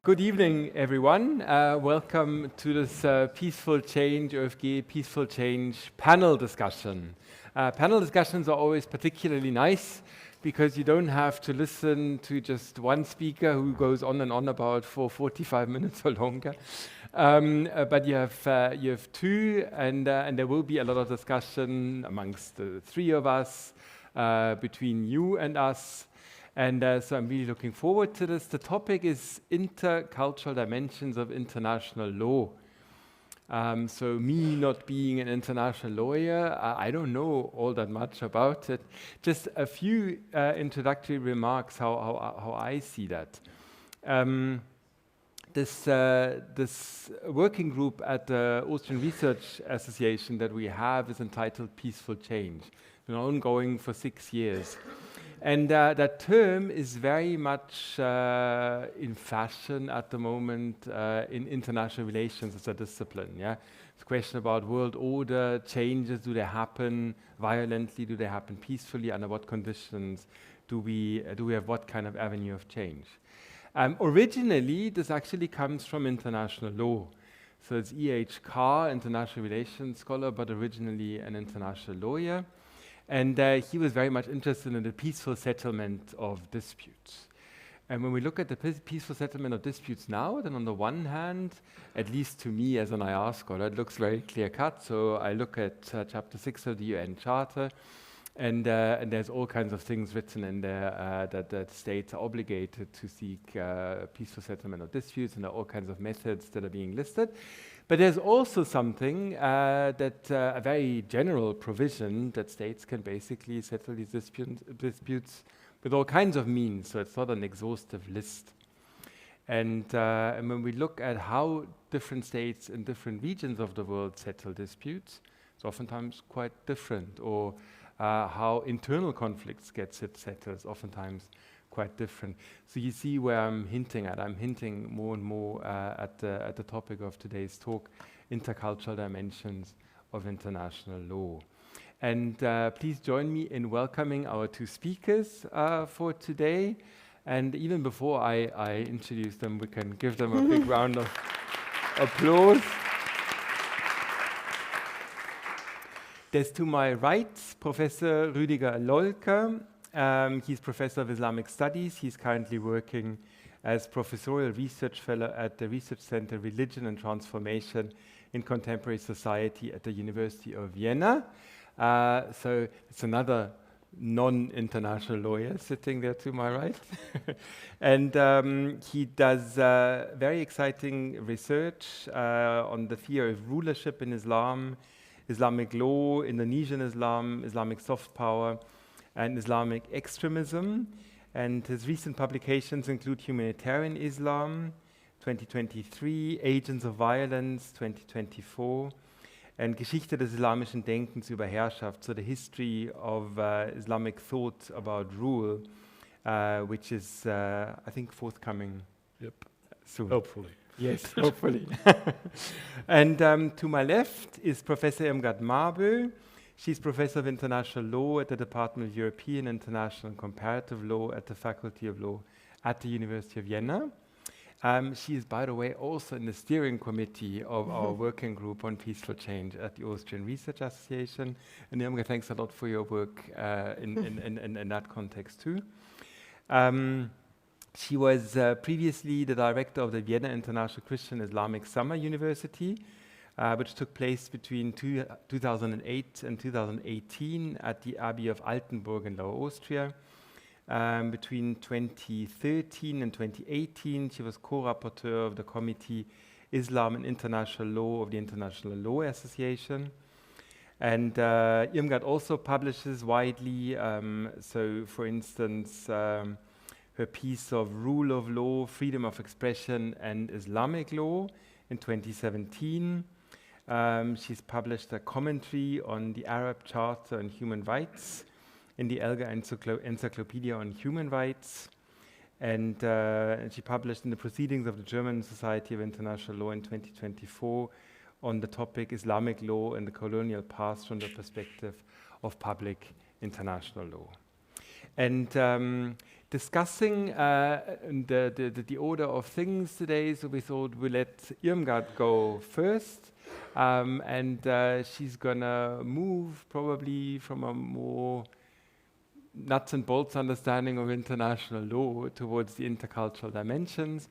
Good evening, everyone. Welcome to this Peaceful Change, ÖFG Peaceful Change panel discussion. Panel discussions are always particularly nice because you don't have to listen to just one speaker who goes on and on about for 45 minutes or longer. But you have two, and there will be a lot of discussion amongst the three of us, between you and us. And so I'm really looking forward to this. The topic is intercultural dimensions of international law. So me not being an international lawyer, I don't know all that much about it. Just a few introductory remarks how I see that. This working group at the Austrian Research Association that we have is entitled Peaceful Change. It's been ongoing for 6 years. And that term is very much in fashion at the moment in international relations as a discipline. Yeah, it's a question about world order changes. Do they happen violently? Do they happen peacefully? Under what conditions do we have what kind of avenue of change? Originally, this actually comes from international law. So it's E.H. Carr, international relations scholar, but originally an international lawyer. And he was very much interested in the peaceful settlement of disputes. And when we look at the peaceful settlement of disputes now, then on the one hand, at least to me as an IR scholar, it looks very clear-cut. So I look at Chapter 6 of the UN Charter, and there's all kinds of things written in there that states are obligated to seek peaceful settlement of disputes, and there are all kinds of methods that are being listed. But there's also something a very general provision that states can basically settle these disputes with all kinds of means, so it's not an exhaustive list. And when we look at how different states in different regions of the world settle disputes, it's oftentimes quite different, or how internal conflicts get settled is oftentimes quite different. So you see where I'm hinting at. I'm hinting more and more at the topic of today's talk, intercultural dimensions of international law. And please join me in welcoming our two speakers for today. And even before I introduce them, we can give them a big round of applause. There's to my right, Professor Rüdiger Lohlker. He's Professor of Islamic Studies. He's currently working as Professorial Research Fellow at the Research Center Religion and Transformation in Contemporary Society at the University of Vienna. So it's another non-international lawyer sitting there to my right. And he does very exciting research on the theory of rulership in Islam, Islamic law, Indonesian Islam, Islamic soft power, and Islamic extremism. And his recent publications include Humanitarian Islam, 2023, Agents of Violence, 2024, and Geschichte des islamischen Denkens über Herrschaft, so the history of Islamic thought about rule, which is, I think, forthcoming soon. Hopefully. Yes, hopefully. And to my left is Professor Irmgard Marboe. She's Professor of International Law at the Department of European, International and Comparative Law at the Faculty of Law at the University of Vienna. She is, by the way, also in the steering committee of our working group on peaceful change at the Austrian Research Association. And Irmgard, thanks a lot for your work in that context too. She was previously the director of the Vienna International Christian Islamic Summer University, which took place between 2008 and 2018 at the Abbey of Altenburg in Lower Austria. Between 2013 and 2018, she was co-rapporteur of the committee Islam and International Law of the International Law Association. And Irmgard also publishes widely, so for instance, her piece of Rule of Law, Freedom of Expression and Islamic Law in 2017. She's published a commentary on the Arab Charter on Human Rights in the Elgar Encyclopedia on Human Rights. And she published in the Proceedings of the German Society of International Law in 2024 on the topic Islamic Law and the Colonial Past from the Perspective of Public International Law. And discussing the order of things today, so we thought we'll let Irmgard go first, and she's gonna move probably from a more nuts and bolts understanding of international law towards the intercultural dimensions,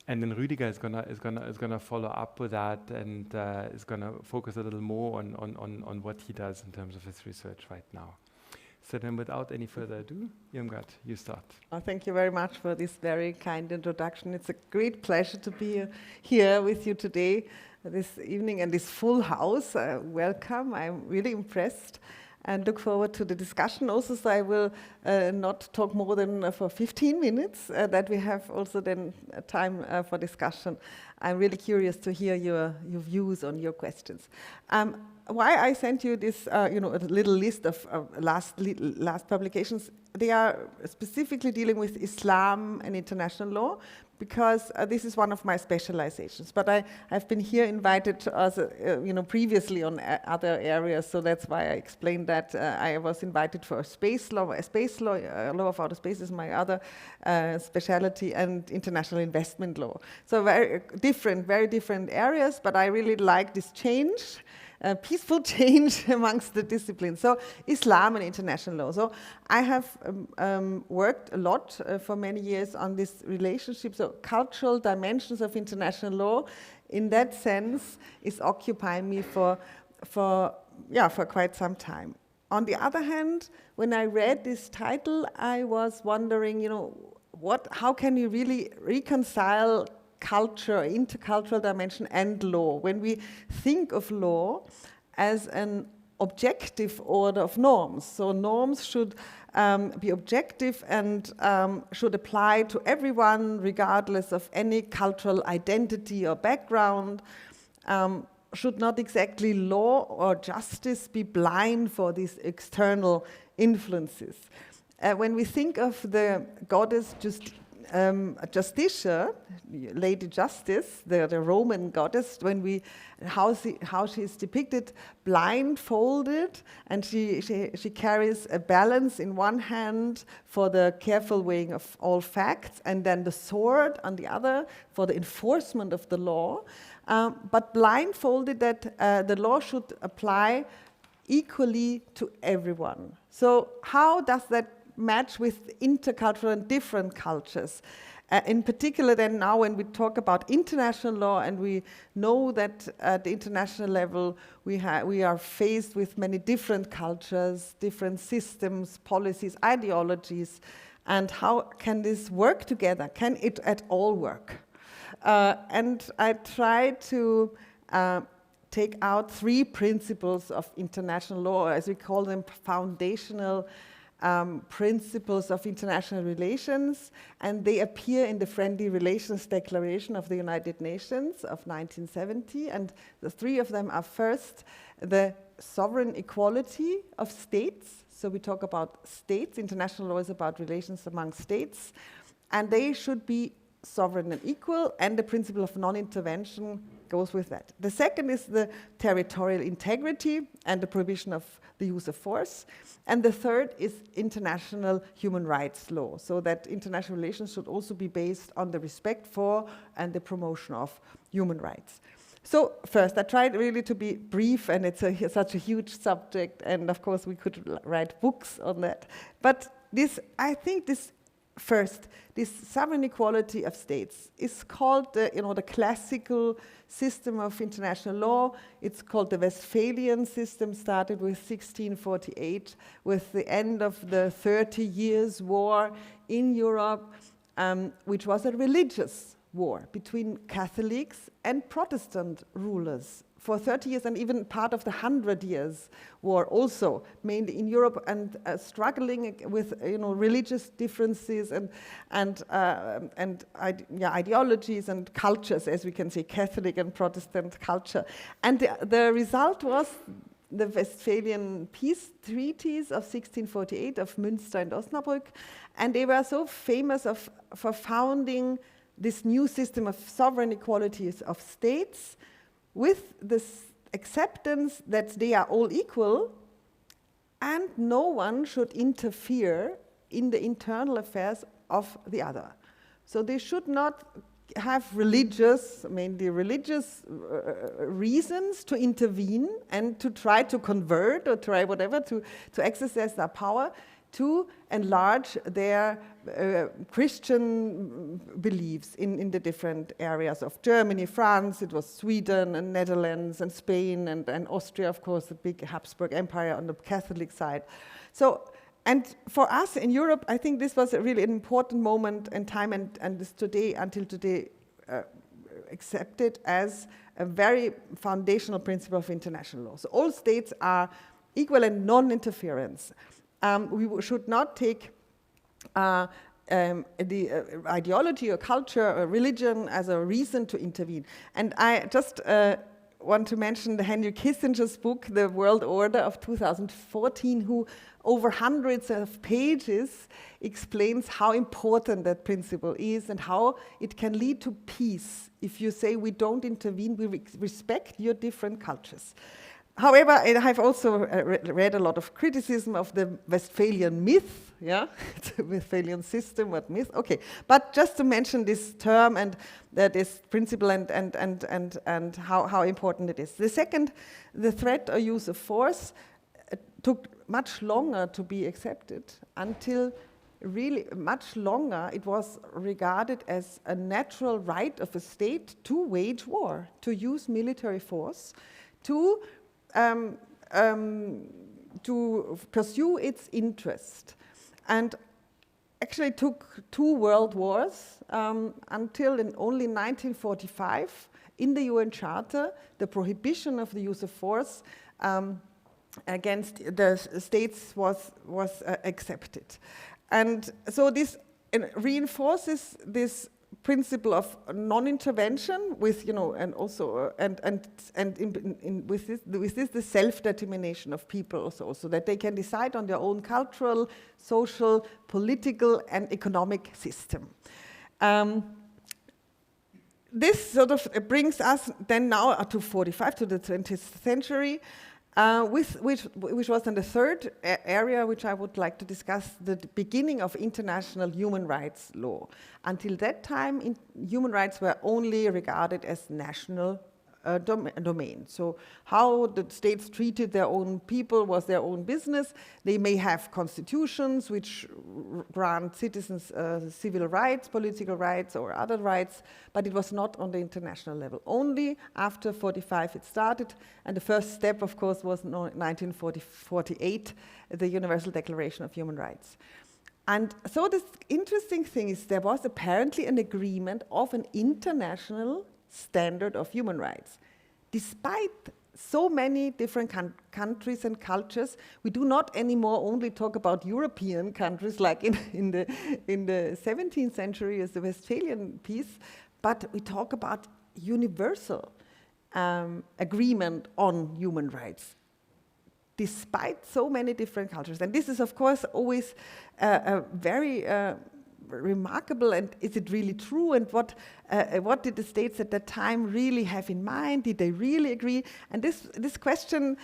and then Rüdiger is gonna follow up with that and is gonna focus a little more on what he does in terms of his research right now. So then, without any further ado, Irmgard, you start. Thank you very much for this very kind introduction. It's a great pleasure to be here with you today, this evening, and this full house. Welcome. I'm really impressed and look forward to the discussion also. So I will not talk more than for 15 minutes, that we have also then time for discussion. I'm really curious to hear your views on your questions. Why I sent you this, a little list of last publications. They are specifically dealing with Islam and international law, because this is one of my specializations. But I've been here invited as previously on other areas, so that's why I explained that. I was invited for space law. Law of outer space is my other specialty, and international investment law. So very different areas. But I really like this change. Peaceful change amongst the disciplines. So Islam and international law. So I have worked a lot for many years on this relationship. So cultural dimensions of international law, in that sense, is occupying me for quite some time. On the other hand, when I read this title, I was wondering, how can you really reconcile culture, intercultural dimension, and law, when we think of law as an objective order of norms. So norms should be objective and should apply to everyone regardless of any cultural identity or background. Should not exactly law or justice be blind for these external influences. When we think of the goddess Justitia, Lady Justice, the Roman goddess, how she is depicted blindfolded, and she carries a balance in one hand for the careful weighing of all facts, and then the sword on the other for the enforcement of the law, but blindfolded that the law should apply equally to everyone. So how does that match with intercultural and different cultures? In particular then now when we talk about international law, and we know that at the international level we are faced with many different cultures, different systems, policies, ideologies, and how can this work together? Can it at all work? And I try to take out 3 principles of international law, as we call them, foundational principles of international relations, and they appear in the Friendly Relations Declaration of the United Nations of 1970, and the 3 of them are: first, the sovereign equality of states. So we talk about states. International law is about relations among states, and they should be sovereign and equal, and the principle of non-intervention goes with that. The second is the territorial integrity and the prohibition of the use of force. And the third is international human rights law, so that international relations should also be based on the respect for and the promotion of human rights. So first, I tried really to be brief, and it's such a huge subject, and of course we could write books on that. But I think this sovereign equality of states is called the classical system of international law. It's called the Westphalian system, started with 1648, with the end of the 30 Years' War in Europe, which was a religious war between Catholics and Protestant rulers for 30 years, and even part of the 100 Years' War also, mainly in Europe, and struggling with religious differences and ideologies and cultures, as we can say, Catholic and Protestant culture. And the result was the Westphalian peace treaties of 1648 of Münster and Osnabrück, and they were so famous for founding this new system of sovereign equalities of states, with this acceptance that they are all equal and no one should interfere in the internal affairs of the other. So they should not have religious, mainly religious reasons to intervene and to try to convert or try whatever to exercise their power to enlarge their Christian beliefs in the different areas of Germany, France, it was Sweden and Netherlands and Spain and Austria, of course, the big Habsburg Empire on the Catholic side. So, and for us in Europe, I think this was a really important moment in time and is today, until today, accepted as a very foundational principle of international law. So all states are equal and non-interference. We should not take the ideology or culture or religion as a reason to intervene. And I just want to mention the Henry Kissinger's book, The World Order of 2014, who over hundreds of pages explains how important that principle is and how it can lead to peace if you say we don't intervene, we respect your different cultures. However, I have also read a lot of criticism of the Westphalian myth, yeah, the Westphalian system, what myth? Okay, but just to mention this term and this principle and how important it is. The second, the threat or use of force took much longer to be accepted until really much longer it was regarded as a natural right of a state to wage war, to use military force, to pursue its interest. And actually it took 2 world wars until only 1945 in the UN Charter, the prohibition of the use of force against the states was accepted. And so this reinforces this principle of non-intervention with, and also with this the self-determination of people also, so that they can decide on their own cultural, social, political, and economic system. This sort of brings us then now to 45, to the 20th century, which was then the third area which I would like to discuss, the beginning of international human rights law. Until that time, human rights were only regarded as national domain. So how the states treated their own people was their own business. They may have constitutions which grant citizens civil rights, political rights, or other rights, but it was not on the international level. Only after 45 it started, and the first step, of course, was 1948, the Universal Declaration of Human Rights. And so this interesting thing is there was apparently an agreement of an international standard of human rights. Despite so many different countries and cultures, we do not anymore only talk about European countries like in the 17th century as the Westphalian peace, but we talk about universal agreement on human rights, despite so many different cultures. And this is, of course, always a very remarkable, and is it really true, and what did the states at that time really have in mind? Did they really agree? And this question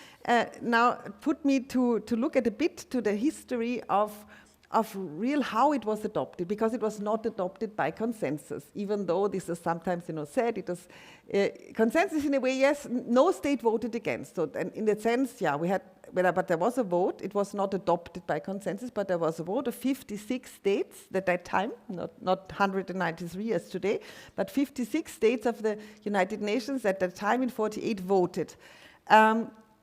now put me to look at a bit to the history of real how it was adopted, because it was not adopted by consensus, even though this is sometimes said it was consensus in a way. Yes, no state voted against. So and in that sense, yeah, we had. But there was a vote. It was not adopted by consensus, but there was a vote of 56 states at that time, not 193 as today, but 56 states of the United Nations at that time in 48 voted.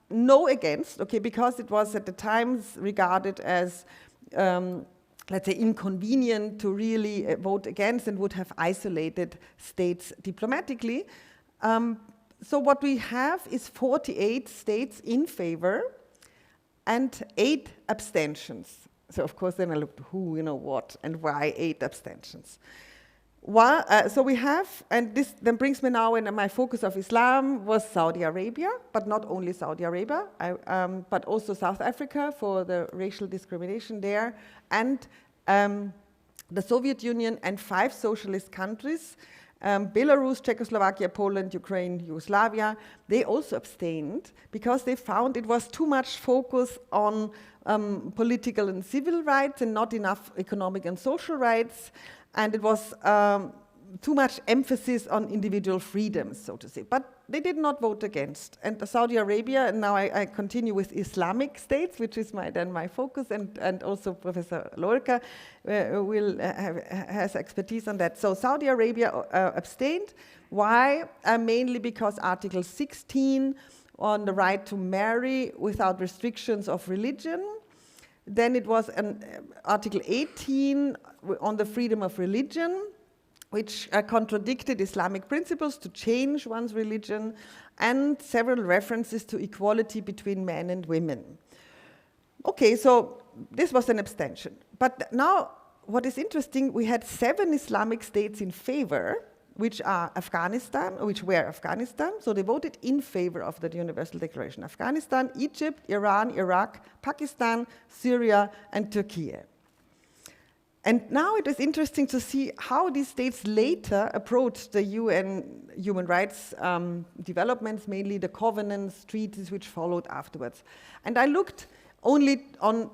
No against, okay, because it was at the time regarded as, let's say, inconvenient to really vote against and would have isolated states diplomatically. So what we have is 48 states in favor and 8 abstentions. So of course then I looked who, what, and why 8 abstentions. So we have, and this then brings me now, and my focus of Islam was Saudi Arabia, but not only Saudi Arabia, but also South Africa for the racial discrimination there, and the Soviet Union and 5 socialist countries, Belarus, Czechoslovakia, Poland, Ukraine, Yugoslavia, they also abstained because they found it was too much focus on political and civil rights and not enough economic and social rights, and it was too much emphasis on individual freedoms, so to say. But they did not vote against. And Saudi Arabia, and now I continue with Islamic states, which is my focus, and also Professor Lohlker has expertise on that. So Saudi Arabia abstained. Why? Mainly because Article 16 on the right to marry without restrictions of religion. Then it was Article 18 on the freedom of religion, which contradicted Islamic principles to change one's religion, and several references to equality between men and women. Okay, so this was an abstention. But now, what is interesting, we had 7 Islamic states in favor, which were Afghanistan, so they voted in favor of the Universal Declaration. Afghanistan, Egypt, Iran, Iraq, Pakistan, Syria, and Turkey. And now it is interesting to see how these states later approached the UN human rights developments, mainly the covenants, treaties which followed afterwards. And I looked only on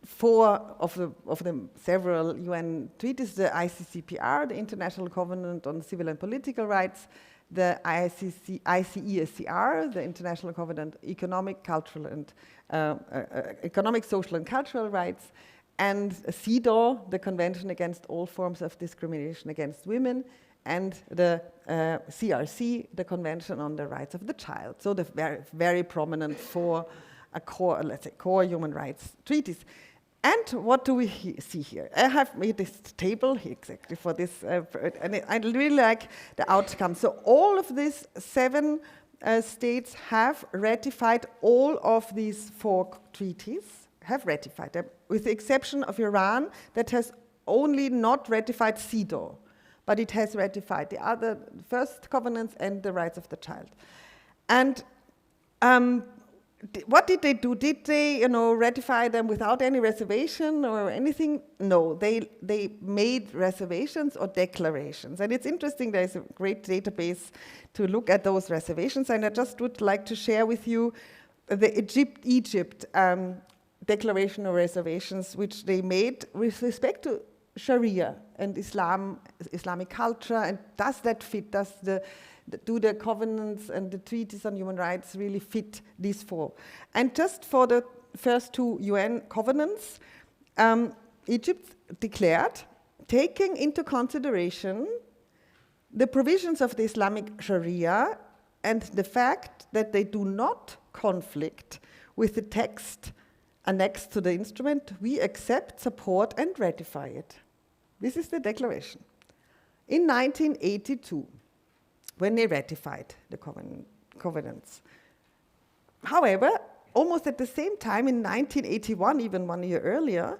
4 of the several UN treaties: the ICCPR, the International Covenant on Civil and Political Rights, the ICESCR, the International Covenant on Economic, Social and Cultural Rights, and CEDAW, the Convention Against All Forms of Discrimination Against Women, and the CRC, the Convention on the Rights of the Child. So the very, very prominent 4 core human rights treaties. And what do we see here? I have made this table here exactly for this, and I really like the outcome. So all of these 7 states have ratified all of these 4 treaties, have ratified them, with the exception of Iran, that has only not ratified CEDAW, but it has ratified the other first covenants and the rights of the child. And what did they do? Did they, ratify them without any reservation or anything? No, they made reservations or declarations. And it's interesting, there's a great database to look at those reservations, and I just would like to share with you the Egypt declaration or reservations which they made with respect to Sharia and Islamic culture, and does that fit? Do the covenants and the treaties on human rights really fit these 4? And just for the first 2 UN covenants, Egypt declared, taking into consideration the provisions of the Islamic Sharia and the fact that they do not conflict with the text annexed to the instrument, we accept, support, and ratify it. This is the declaration. In 1982, when they ratified the covenants. However, almost at the same time, in 1981, even 1 year earlier,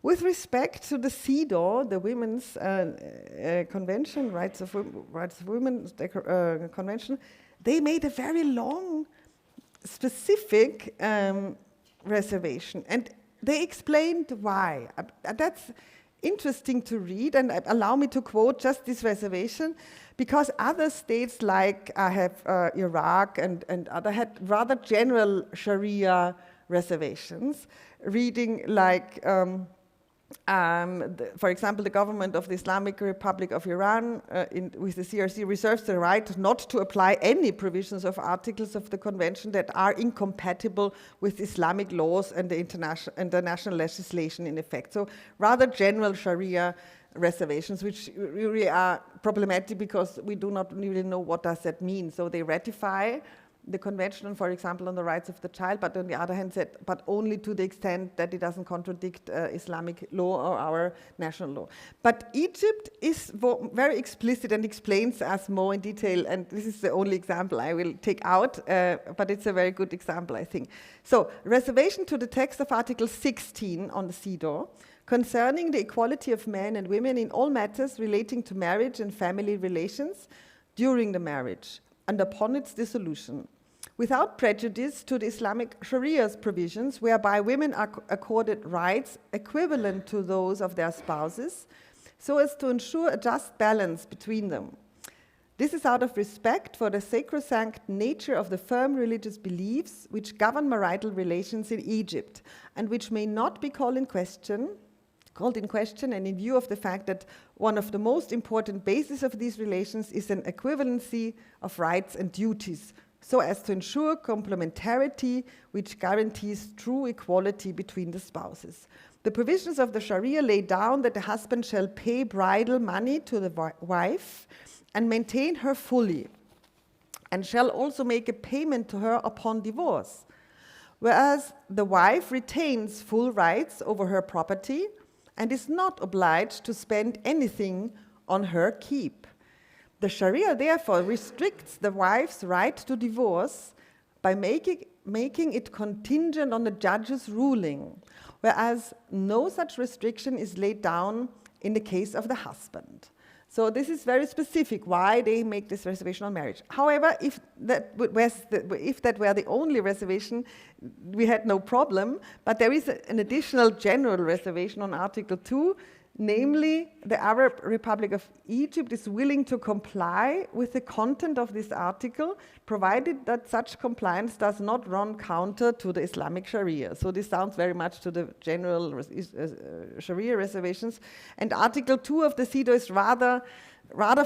with respect to the CEDAW, the Women's Convention, Rights of Women Convention, they made a very long, specific reservation, and they explained why. That's interesting to read, and allow me to quote just this reservation, because other states like Iraq and other had rather general Sharia reservations, reading like, for example, the government of the Islamic Republic of Iran with the CRC reserves the right not to apply any provisions of articles of the convention that are incompatible with Islamic laws and the international legislation in effect. So rather general Sharia reservations, which really are problematic because we do not really know what does that mean. So they ratify the convention, for example, on the rights of the child, but on the other hand said, but only to the extent that it doesn't contradict Islamic law or our national law. But Egypt is very explicit and explains us more in detail, and this is the only example I will take out, but it's a very good example, I think. So, reservation to the text of Article 16 on the CEDAW, concerning the equality of men and women in all matters relating to marriage and family relations during the marriage, and upon its dissolution, without prejudice to the Islamic Sharia's provisions, whereby women are accorded rights equivalent to those of their spouses, so as to ensure a just balance between them. This is out of respect for the sacrosanct nature of the firm religious beliefs which govern marital relations in Egypt and which may not be called in question, and in view of the fact that one of the most important bases of these relations is an equivalency of rights and duties, so as to ensure complementarity which guarantees true equality between the spouses. The provisions of the Sharia lay down that the husband shall pay bridal money to the wife and maintain her fully, and shall also make a payment to her upon divorce, whereas the wife retains full rights over her property and is not obliged to spend anything on her keep. The Sharia therefore restricts the wife's right to divorce by making it contingent on the judge's ruling, whereas no such restriction is laid down in the case of the husband. So this is very specific why they make this reservation on marriage. However, if that were the only reservation, we had no problem, but there is an additional general reservation on Article 2, namely the Arab Republic of Egypt is willing to comply with the content of this article, provided that such compliance does not run counter to the Islamic Sharia. So this sounds very much to the general Sharia reservations. And Article 2 of the CEDAW is rather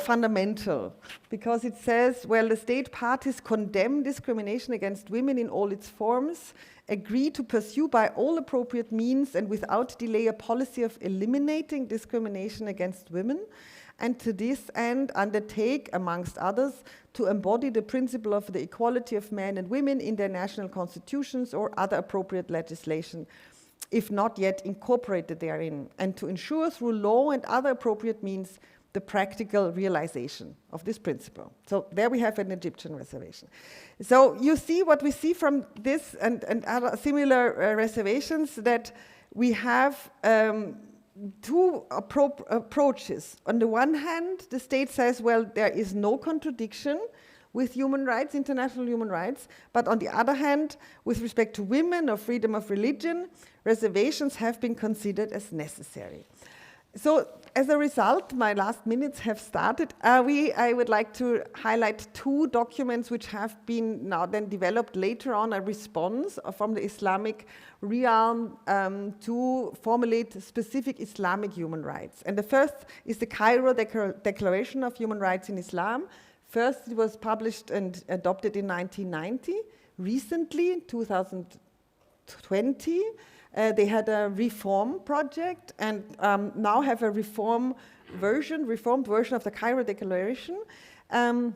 fundamental, because it says, well, the state parties condemn discrimination against women in all its forms, agree to pursue by all appropriate means and without delay a policy of eliminating discrimination against women, and to this end undertake, amongst others, to embody the principle of the equality of men and women in their national constitutions or other appropriate legislation, if not yet incorporated therein, and to ensure through law and other appropriate means the practical realization of this principle. So there we have an Egyptian reservation. So you see what we see from this and other similar reservations, that we have two approaches. On the one hand, the state says, well, there is no contradiction with human rights, international human rights, but on the other hand, with respect to women or freedom of religion, reservations have been considered as necessary. So as a result, my last minutes have started. I would like to highlight two documents which have been now then developed later on, a response from the Islamic realm to formulate specific Islamic human rights. And the first is the Cairo Declaration of Human Rights in Islam. First, it was published and adopted in 1990. Recently, in 2020, they had a reform project and now have a reformed version of the Cairo Declaration, and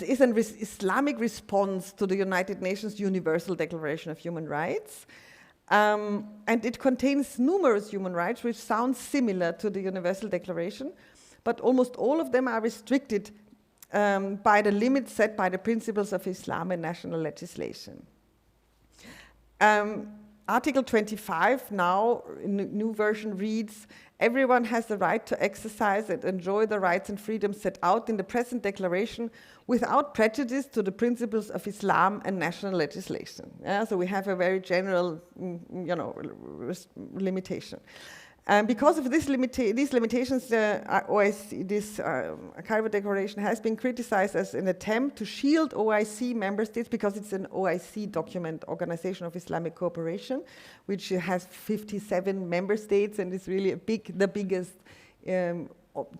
is an Islamic response to the United Nations Universal Declaration of Human Rights. And it contains numerous human rights which sound similar to the Universal Declaration, but almost all of them are restricted by the limits set by the principles of Islam and national legislation. Article 25 now, in the new version, reads, everyone has the right to exercise and enjoy the rights and freedoms set out in the present declaration without prejudice to the principles of Islam and national legislation. Yeah, so we have a very general, limitation. Because of these limitations, this Cairo Declaration has been criticized as an attempt to shield OIC member states, because it's an OIC document, Organization of Islamic Cooperation, which has 57 member states and is really the biggest,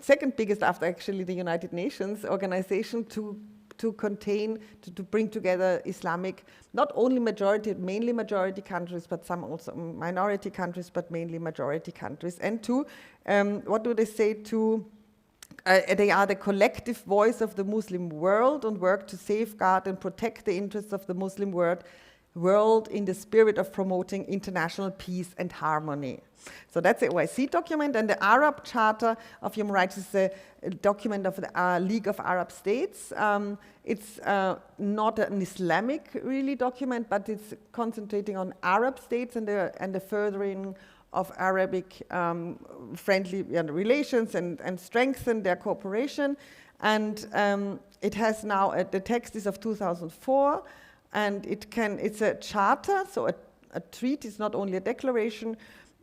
second biggest after actually the United Nations organization to bring together Islamic, not only mainly majority countries, but some also minority countries, but mainly majority countries. And what do they say they are the collective voice of the Muslim world and work to safeguard and protect the interests of the Muslim world in the spirit of promoting international peace and harmony. So that's the OIC document, and the Arab Charter of Human Rights is a document of the League of Arab States. It's not an Islamic really document, but it's concentrating on Arab states and the furthering of Arabic friendly relations and strengthen their cooperation. And it has now, the text is of 2004, and it's a charter, so a treaty is not only a declaration,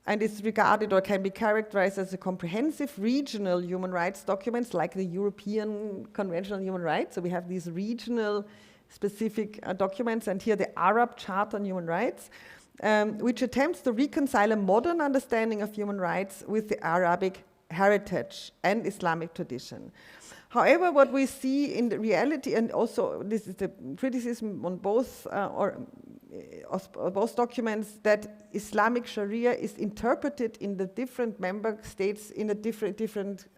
and is regarded or can be characterized as a comprehensive regional human rights documents like the European Convention on Human Rights. So we have these regional specific documents, and here the Arab Charter on Human Rights, which attempts to reconcile a modern understanding of human rights with the Arabic heritage and Islamic tradition. However, what we see in the reality, and also this is the criticism on both documents, that Islamic Sharia is interpreted in the different member states in a different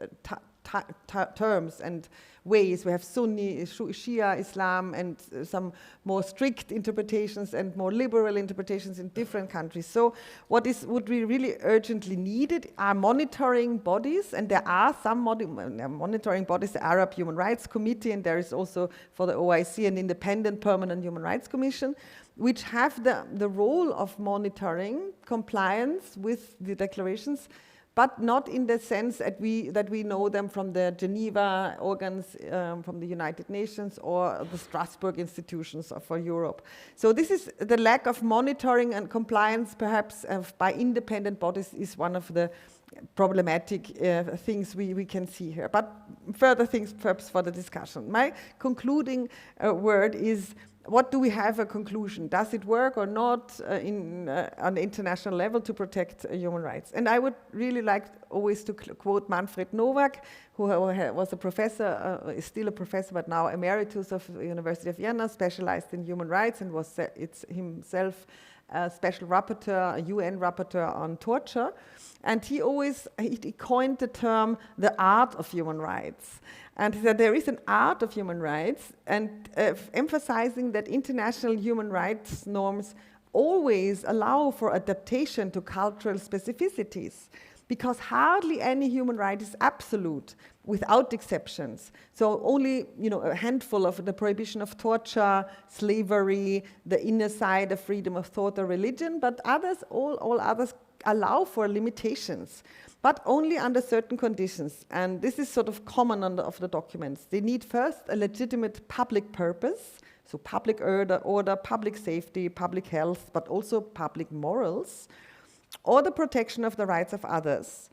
terms and ways. We have Sunni, Shia Islam, and some more strict interpretations and more liberal interpretations in different countries. So what would be really urgently needed are monitoring bodies, and there are some monitoring bodies, the Arab Human Rights Committee, and there is also for the OIC an independent permanent human rights commission, which have the role of monitoring compliance with the declarations, but not in the sense that we know them from the Geneva organs, from the United Nations or the Strasbourg institutions for Europe. So this is the lack of monitoring and compliance, perhaps by independent bodies, is one of the problematic things we can see here. But further things perhaps for the discussion. My concluding word is, what do we have a conclusion? Does it work or not on the international level to protect human rights? And I would really like always to quote Manfred Nowak, who was a professor, is still a professor, but now emeritus of the University of Vienna, specialized in human rights, and was himself a special rapporteur, a UN rapporteur on torture. And he coined the term the art of human rights. And he said there is an art of human rights, and emphasizing that international human rights norms always allow for adaptation to cultural specificities, because hardly any human right is absolute, without exceptions. So only a handful of the prohibition of torture, slavery, the inner side of freedom of thought or religion, but others, all others allow for limitations, but only under certain conditions. And this is sort of common of the documents. They need first a legitimate public purpose, so public order, public safety, public health, but also public morals, or the protection of the rights of others.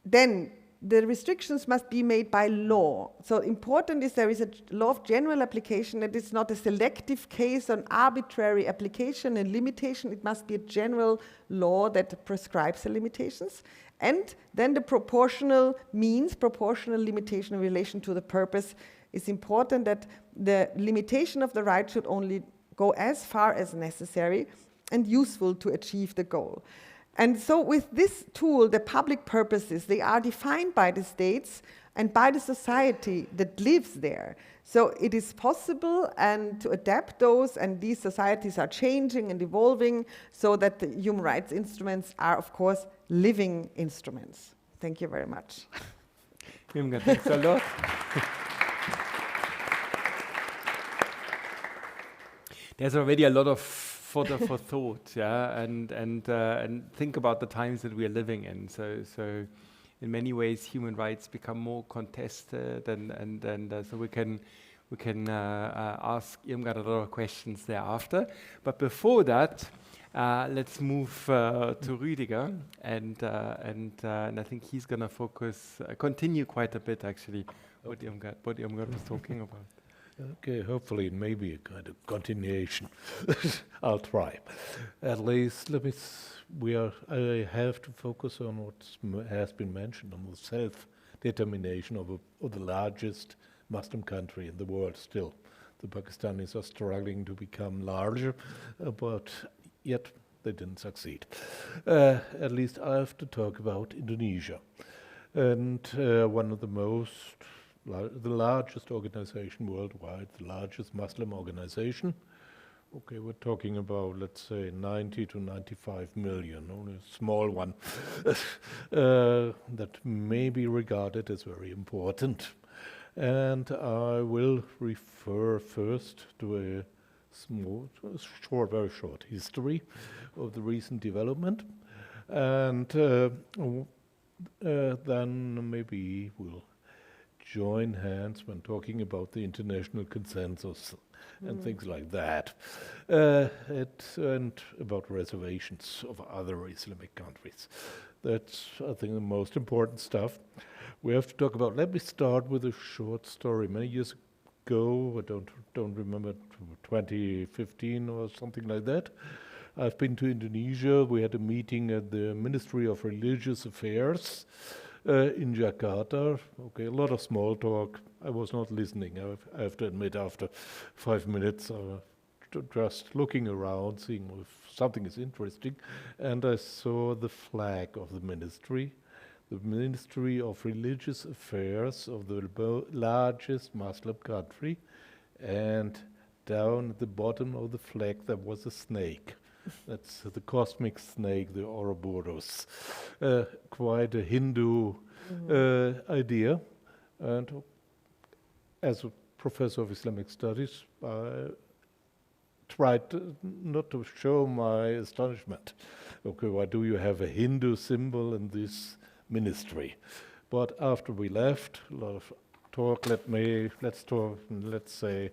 Then the restrictions must be made by law. So important is there is a law of general application, that it's not a selective case on arbitrary application and limitation. It must be a general law that prescribes the limitations. And then the proportional limitation in relation to the purpose is important, that the limitation of the right should only go as far as necessary and useful to achieve the goal. And so with this tool, the public purposes, they are defined by the states and by the society that lives there. So it is possible and to adapt those, and these societies are changing and evolving, so that the human rights instruments are, of course, living instruments. Thank you very much. Irmgard, thanks a lot. There's already a lot of fodder for thought, yeah, and think about the times that we are living in. So in many ways, human rights become more contested, and so we can ask Irmgard a lot of questions thereafter. But before that, let's move to Rüdiger, and I think he's going to continue quite a bit actually what Irmgard was talking about. Okay, hopefully it may be a kind of continuation. I'll try. At least I have to focus on what has been mentioned, on the self-determination of the largest Muslim country in the world still. The Pakistanis are struggling to become larger, but yet they didn't succeed. At least I have to talk about Indonesia. And one of the largest organization worldwide, the largest Muslim organization. Okay, we're talking about, let's say, 90 to 95 million, only a small one, that may be regarded as very important. And I will refer first to very short history of the recent development, and then maybe we'll join hands when talking about the international consensus and things like that. And about reservations of other Islamic countries. That's, I think, the most important stuff we have to talk about. Let me start with a short story. Many years ago, I don't remember, 2015 or something like that, I've been to Indonesia. We had a meeting at the Ministry of Religious Affairs in Jakarta. Okay, a lot of small talk. I was not listening, I have to admit. After 5 minutes, just looking around, seeing if something is interesting, and I saw the flag of the Ministry of Religious Affairs of the largest Muslim country, and down at the bottom of the flag there was a snake. That's the cosmic snake, the Ouroboros. Quite a Hindu idea. And as a professor of Islamic studies, I tried not to show my astonishment. Okay, why do you have a Hindu symbol in this ministry? But after we left, a lot of talk, let's talk, let's say,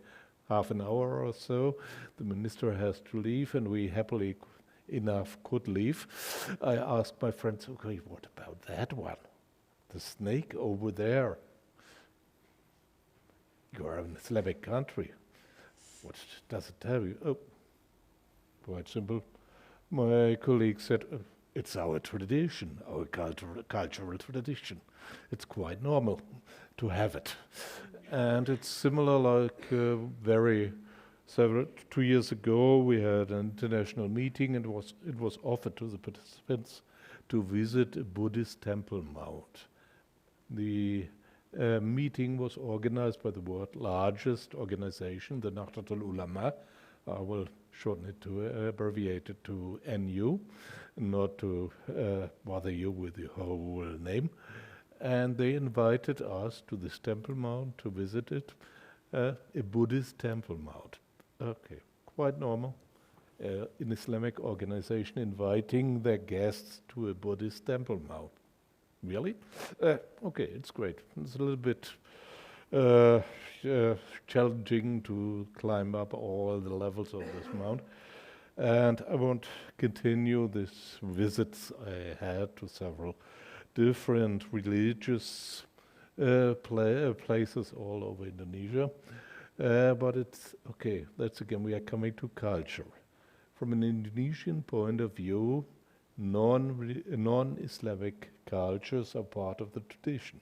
half an hour or so. The minister has to leave, and we happily enough could leave. I asked my friends, okay, what about that one? The snake over there. You are an Islamic country. What does it tell you? Oh, quite simple. My colleague said, it's our tradition, our cultural tradition. It's quite normal to have it. And it's similar like 2 years ago we had an international meeting, and it was offered to the participants to visit a Buddhist temple mount. The meeting was organized by the world's largest organization, the Nahdlatul Ulama. I will shorten it to abbreviate it to NU, not to bother you with the whole name. And they invited us to this temple mount to visit it, a Buddhist temple mount. Okay, quite normal. An Islamic organization inviting their guests to a Buddhist temple mount. Really? Okay, it's great. It's a little bit challenging to climb up all the levels of this mount. And I won't continue these visits I had to several different religious places all over Indonesia. But it's okay, that's again, we are coming to culture. From an Indonesian point of view, non-Islamic cultures are part of the tradition.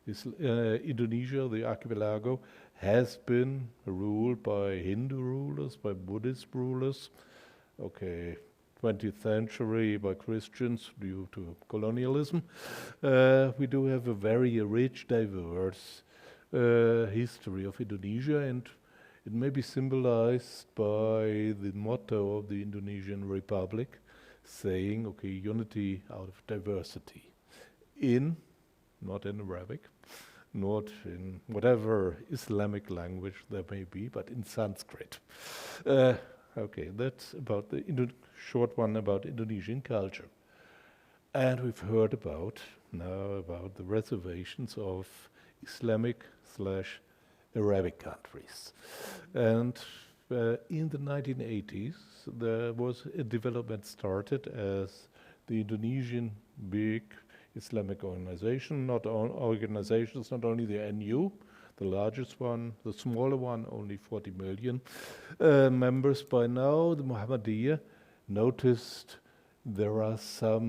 Indonesia, the archipelago, has been ruled by Hindu rulers, by Buddhist rulers, 20th century by Christians due to colonialism. We do have a very rich, diverse history of Indonesia, and it may be symbolized by the motto of the Indonesian Republic, saying, unity out of diversity. Not in Arabic, not in whatever Islamic language there may be, but in Sanskrit. That's about the short one about Indonesian culture. And we've heard about the reservations of Islamic/Arabic countries. And in the 1980s, there was a development started as the Indonesian big Islamic organization, not only the NU, the largest one, the smaller one, only 40 million members by now. The Muhammadiyah noticed there's a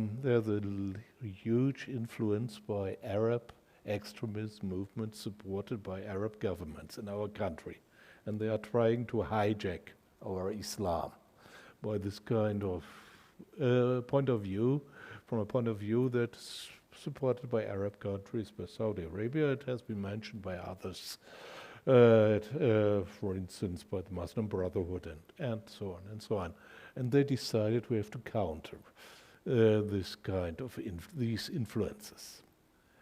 huge influence by Arab extremist movements supported by Arab governments in our country. And they are trying to hijack our Islam by this kind of point of view, from a point of view that's supported by Arab countries, by Saudi Arabia. It has been mentioned by others, for instance, by the Muslim Brotherhood and so on and so on. And they decided we have to counter this kind of these influences.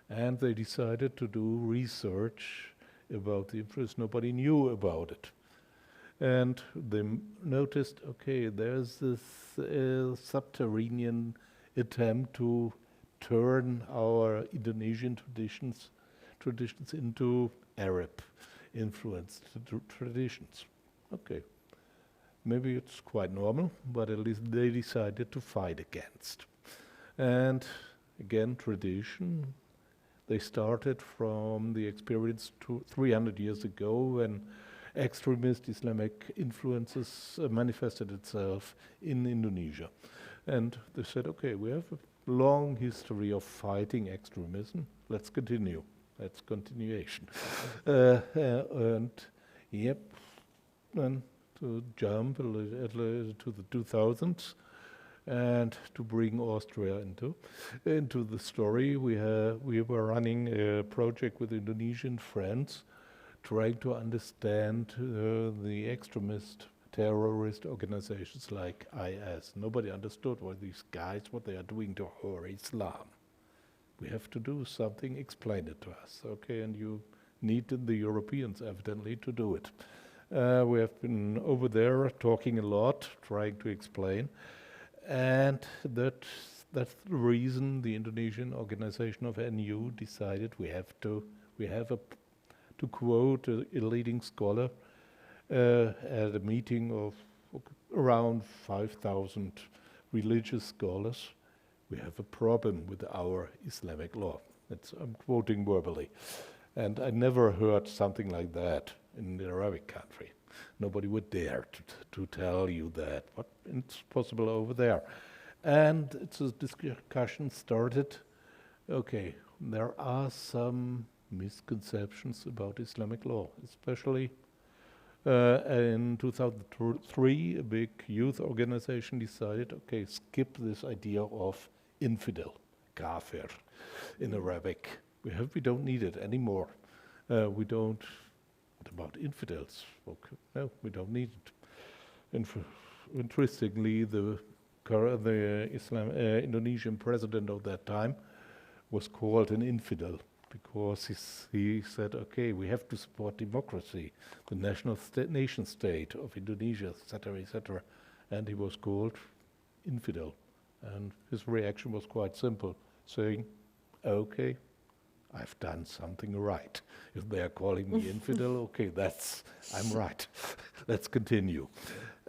And they decided to do research about the influence. Nobody knew about it. And they noticed, there's this subterranean attempt to turn our Indonesian traditions into Arab-influenced traditions. Okay, maybe it's quite normal, but at least they decided to fight against. And again, tradition. They started from the experience 300 years ago when extremist Islamic influences manifested itself in Indonesia. And they said, okay, we have a long history of fighting extremism. Let's continue. That's continuation. And yep, and to jump to the 2000s and to bring Austria into the story, we were running a project with Indonesian friends, trying to understand the extremist terrorist organizations like IS. Nobody understood what these guys, what they are doing to our Islam. We have to do something, explain it to us, okay? And you needed the Europeans evidently to do it. We have been over there talking a lot, trying to explain, and that's the reason the Indonesian organization of NU decided we have to quote a leading scholar at a meeting of around 5,000 religious scholars. We have a problem with our Islamic law. I'm quoting verbally. And I never heard something like that in the Arabic country. Nobody would dare to tell you that, but it's possible over there. And it's a discussion started. Okay, there are some misconceptions about Islamic law, especially in 2003, a big youth organization decided, okay, skip this idea of infidel, kafir, in Arabic. We don't need it anymore. What about infidels? Okay, no, we don't need it. Interestingly, the Indonesian president of that time was called an infidel because he said, okay, we have to support democracy, the nation state of Indonesia, etc., and he was called infidel. And his reaction was quite simple, saying, okay, I've done something right. If they are calling me infidel, okay, I'm right. Let's continue.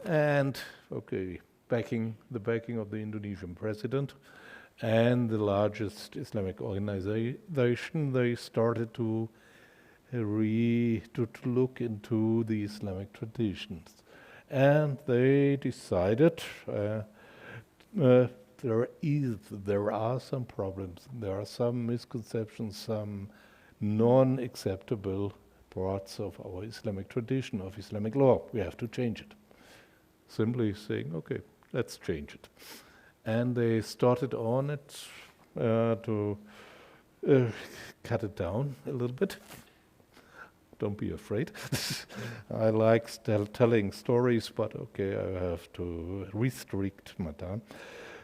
And okay, the backing of the Indonesian president and the largest Islamic organization, they started to look into the Islamic traditions. And they decided there are some problems, there are some misconceptions, some non-acceptable parts of our Islamic tradition, of Islamic law. We have to change it. Simply saying, okay, let's change it. And they started on it to cut it down a little bit. Don't be afraid. I like telling stories, but okay, I have to restrict my time.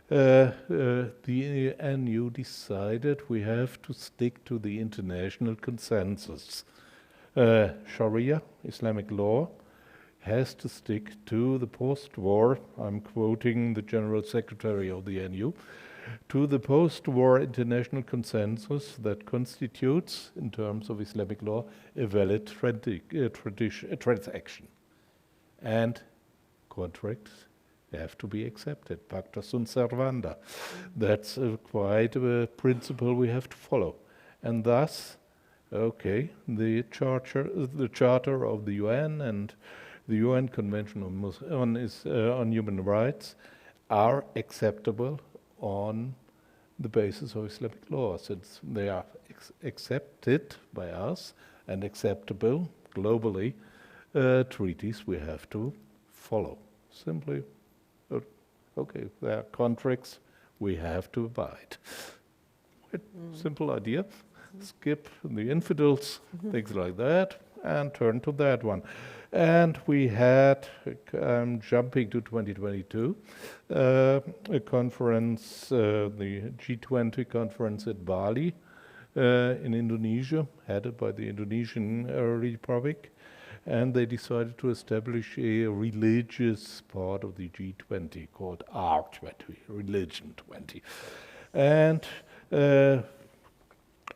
The NU decided we have to stick to the international consensus. Sharia, Islamic law, has to stick to the post-war, I'm quoting the General Secretary of the NU, to the post-war international consensus that constitutes, in terms of Islamic law, a valid transaction. And contracts have to be accepted, pacta sunt servanda. That's quite a principle we have to follow. And thus, okay, the charter of the UN and the UN Convention on Human Rights are acceptable on the basis of Islamic law, since they are accepted by us and acceptable globally. Treaties we have to follow. Simply, okay, there are contracts we have to abide. Simple idea. Skip the infidels, things like that, and turn to that one. And we had, jumping to 2022, a conference, the G20 conference at Bali in Indonesia, headed by the Indonesian Republic. And they decided to establish a religious part of the G20 called R20, Religion 20. And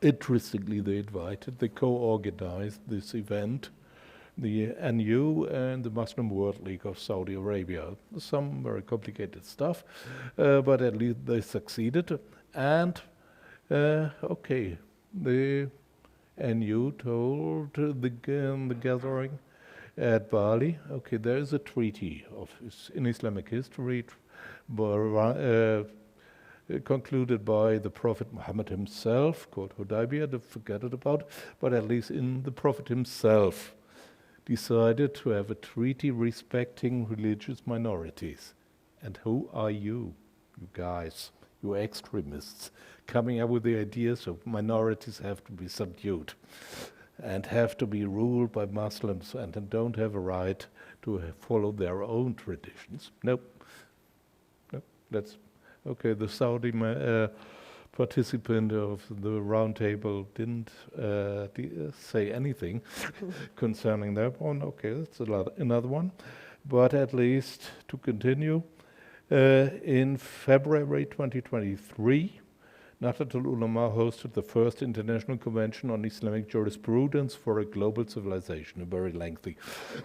Interestingly, they co-organized this event, the NU and the Muslim World League of Saudi Arabia. Some very complicated stuff, but at least they succeeded. And okay, the NU told the gathering at Bali, okay, there is a treaty in Islamic history concluded by the Prophet Muhammad himself, called Hudaybiyah, to forget it about, but at least the Prophet himself decided to have a treaty respecting religious minorities. And who are you guys, you extremists, coming up with the ideas of minorities have to be subdued and have to be ruled by Muslims and don't have a right to follow their own traditions? Nope. That's okay. The Saudi participant of the roundtable didn't say anything concerning that one. Okay, that's another one. But at least to continue, in February 2023, Nahdlatul Ulama hosted the first International Convention on Islamic Jurisprudence for a Global Civilization, a very lengthy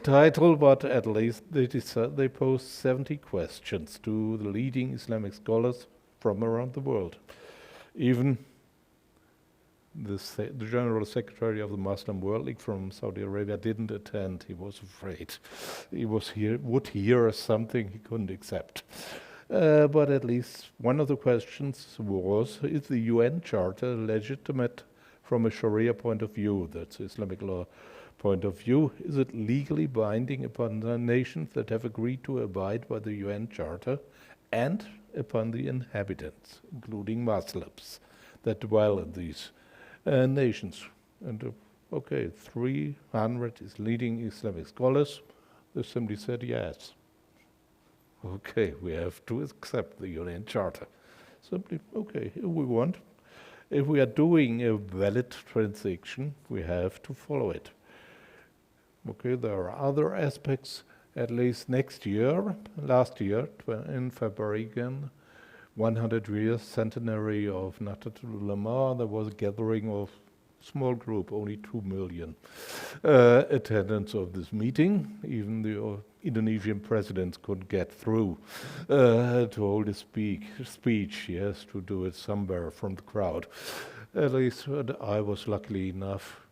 title, but at least they posed 70 questions to the leading Islamic scholars from around the world. Even the General Secretary of the Muslim World League from Saudi Arabia didn't attend. He was afraid. He would hear something he couldn't accept. But at least one of the questions was, is the UN Charter legitimate from a Sharia point of view? That's Islamic law point of view. Is it legally binding upon the nations that have agreed to abide by the UN Charter and upon the inhabitants, including Muslims that dwell in these nations? And okay, 300 leading Islamic scholars, they simply said yes. Okay, we have to accept the UN Charter. Simply, okay, if we are doing a valid transaction, we have to follow it. Okay, there are other aspects, at least last year, in February again, 100 years centenary of Nahdlatul Ulama, there was a gathering of small group, only 2 million attendance of this meeting. Even the Indonesian president couldn't get through to hold a speech. He has to do it somewhere from the crowd. At least I was luckily enough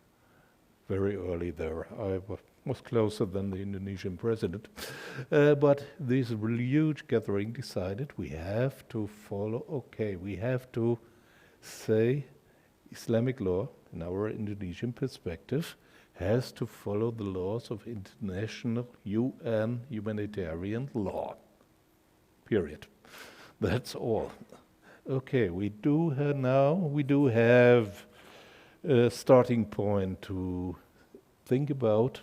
very early there. I was closer than the Indonesian president. But this huge gathering decided we have to follow, we have to say Islamic law, in our Indonesian perspective, has to follow the laws of international UN humanitarian law. Period. That's all. Okay, we do have a starting point to think about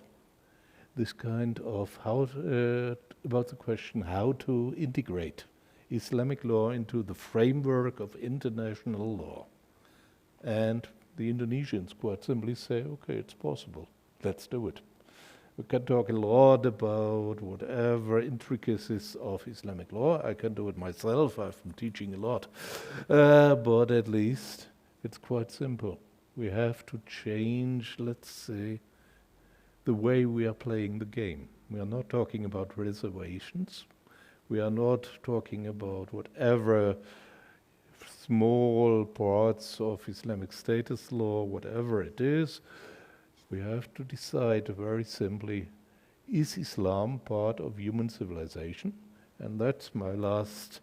this kind of about the question how to integrate Islamic law into the framework of international law. And the Indonesians quite simply say, okay, it's possible, let's do it. We can talk a lot about whatever intricacies of Islamic law. I can do it myself, I've been teaching a lot. But at least it's quite simple. We have to change, let's say, the way we are playing the game. We are not talking about reservations. We are not talking about whatever small parts of Islamic status law, whatever it is. We have to decide very simply, is Islam part of human civilization? And that's my last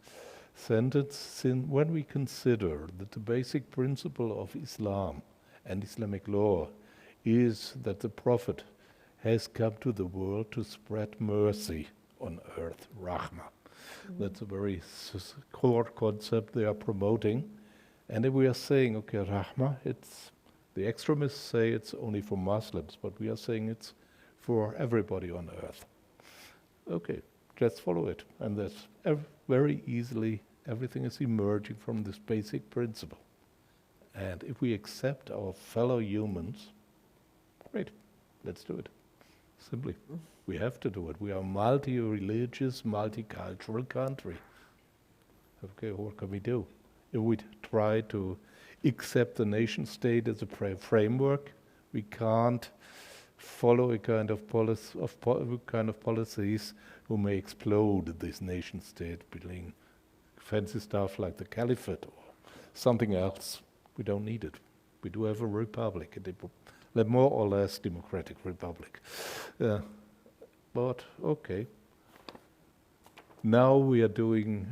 sentence. When we consider that the basic principle of Islam and Islamic law is that the Prophet has come to the world to spread mercy on earth, rahmah. That's a very core concept they are promoting. And if we are saying, okay, rahmah, the extremists say it's only for Muslims, but we are saying it's for everybody on earth. Okay, just follow it. And that's very easily, everything is emerging from this basic principle. And if we accept our fellow humans, great, let's do it. Simply, we have to do it. We are a multi-religious, multicultural country. Okay, what can we do? If we try to accept the nation state as a framework. We can't follow a kind of policies who may explode this nation state, building fancy stuff like the caliphate or something else. We don't need it. We do have a republic, a more or less democratic republic. But okay. Now we are doing.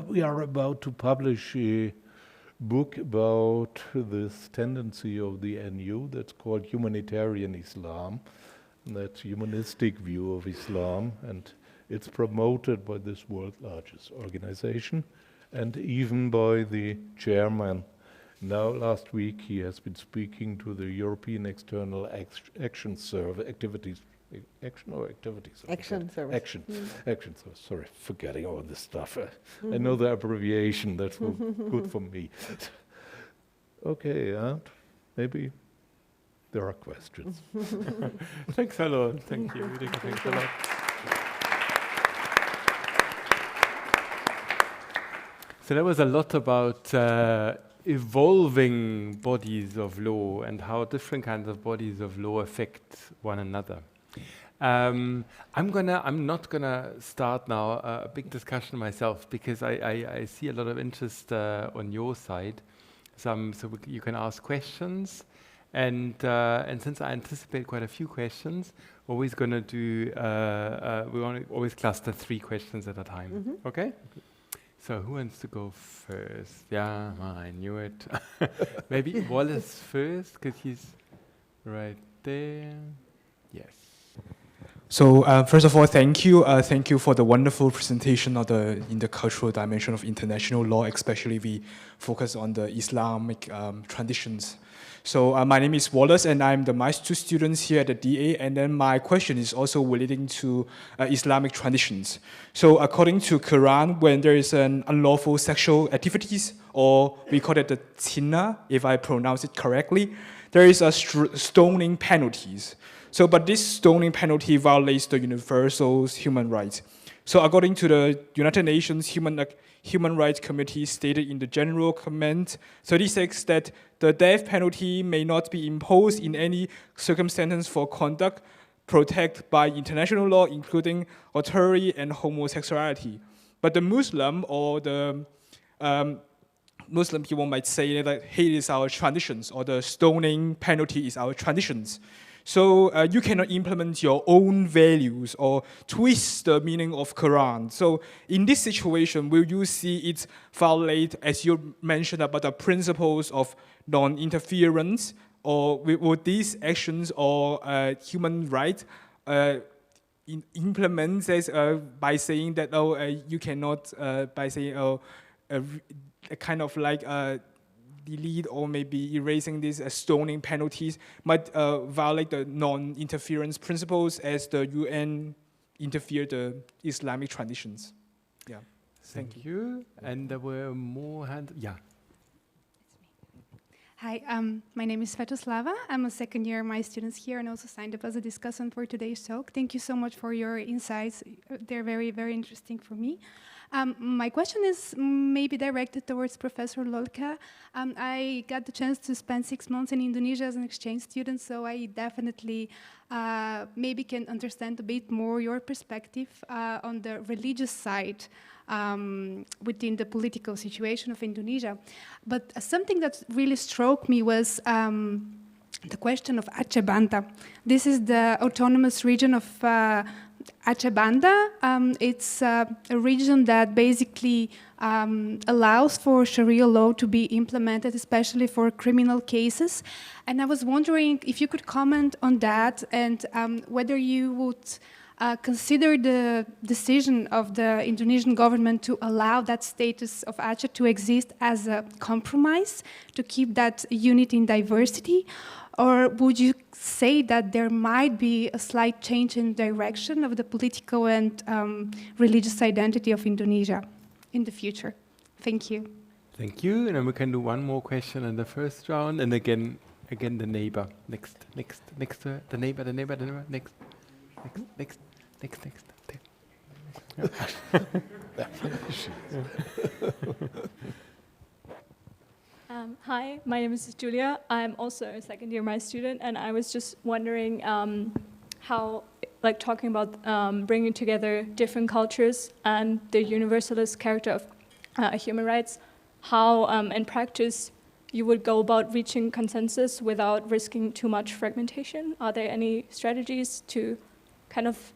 We are about to publish a book about this tendency of the NU that's called Humanitarian Islam. And that's a humanistic view of Islam, and it's promoted by this world's largest organization, and even by the chairman. Now, last week, he has been speaking to the European External Action Service, Action Service. Action Service. Sorry, forgetting all this stuff. I know the abbreviation, that's good for me. Okay, and maybe there are questions. Thanks a lot. Thank you. Rüdiger, thanks a lot. So there was a lot about evolving bodies of law and how different kinds of bodies of law affect one another. I'm not gonna start now a big discussion myself, because I see a lot of interest on your side. So you can ask questions, and since I anticipate quite a few questions, always gonna do we want to always cluster 3 questions at a time. Mm-hmm. Okay. So who wants to go first? Yeah, I knew it. Maybe Wallace first, because he's right there. Yes. So first of all, thank you. Thank you for the wonderful presentation of the intercultural dimension of international law, especially we focus on the Islamic traditions. So my name is Wallace, and I'm the Master student here at the DA, and then my question is also relating to Islamic traditions. So according to Quran, when there is an unlawful sexual activities, or we call it the zina, if I pronounce it correctly, there is a stoning penalties. So, but this stoning penalty violates the universal human rights. So according to the United Nations Human Rights Committee stated in the General Comment 36 that the death penalty may not be imposed in any circumstance for conduct protected by international law, including adultery and homosexuality. But the Muslim or the Muslim people might say that hate is our traditions, or the stoning penalty is our traditions. So you cannot implement your own values or twist the meaning of Quran. So in this situation, will you see it violate, as you mentioned, about the principles of non-interference, or will these actions or human rights implement this by saying that you cannot by saying a kind of like delete or maybe erasing these stoning penalties might violate the non-interference principles as the UN interfered the Islamic traditions. Yeah. Thank you. And there were more hands. Yeah. Hi, my name is Svetoslava. I'm a second-year my students here and also signed up as a discussant for today's talk. Thank you so much for your insights. They're very, very interesting for me. My question is maybe directed towards Professor Lohlker. I got the chance to spend 6 months in Indonesia as an exchange student, so I definitely maybe can understand a bit more your perspective on the religious side within the political situation of Indonesia. But something that really struck me was the question of Aceh Banda. This is the autonomous region of Aceh Banda. It's a region that basically allows for Sharia law to be implemented, especially for criminal cases. And I was wondering if you could comment on that and whether you would consider the decision of the Indonesian government to allow that status of Aceh to exist as a compromise to keep that unity in diversity. Or would you say that there might be a slight change in direction of the political and religious identity of Indonesia in the future? Thank you. Thank you. And then we can do one more question in the first round, and again the neighbor next to her. The neighbor next. Hi, my name is Julia. I'm also a second-year MI student, and I was just wondering how, like, talking about bringing together different cultures and the universalist character of human rights, how in practice you would go about reaching consensus without risking too much fragmentation. Are there any strategies to kind of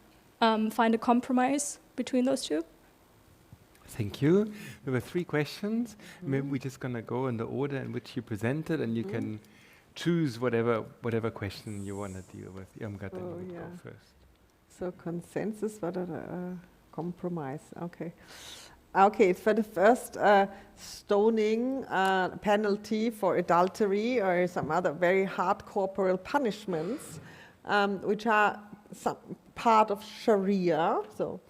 find a compromise between those two? Thank you. There were 3 questions. Maybe we're just going to go in the order in which you presented, and you can choose whatever question you want to deal with. Irmgard, then you go first. So consensus, what a compromise. Okay. Okay, for the first stoning, penalty for adultery or some other very hard corporal punishments, which are some part of Sharia. So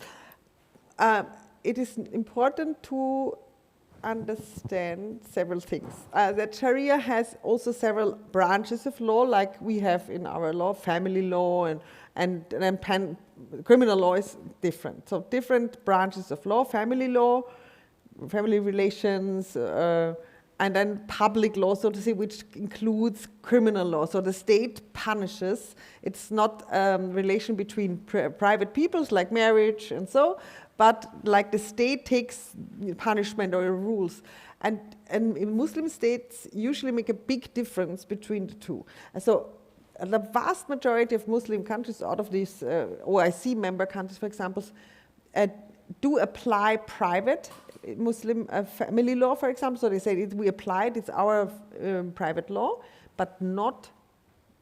it is important to understand several things. That Sharia has also several branches of law, like we have in our law, family law, and then criminal law is different. So different branches of law, family law, family relations, and then public law, so to say, which includes criminal law. So the state punishes. It's not relation between private peoples like marriage and so, but like the state takes punishment or rules. And in Muslim states usually make a big difference between the two. And so the vast majority of Muslim countries, out of these OIC member countries, for example, do apply private Muslim family law, for example. So they say we apply it, it's our private law, but not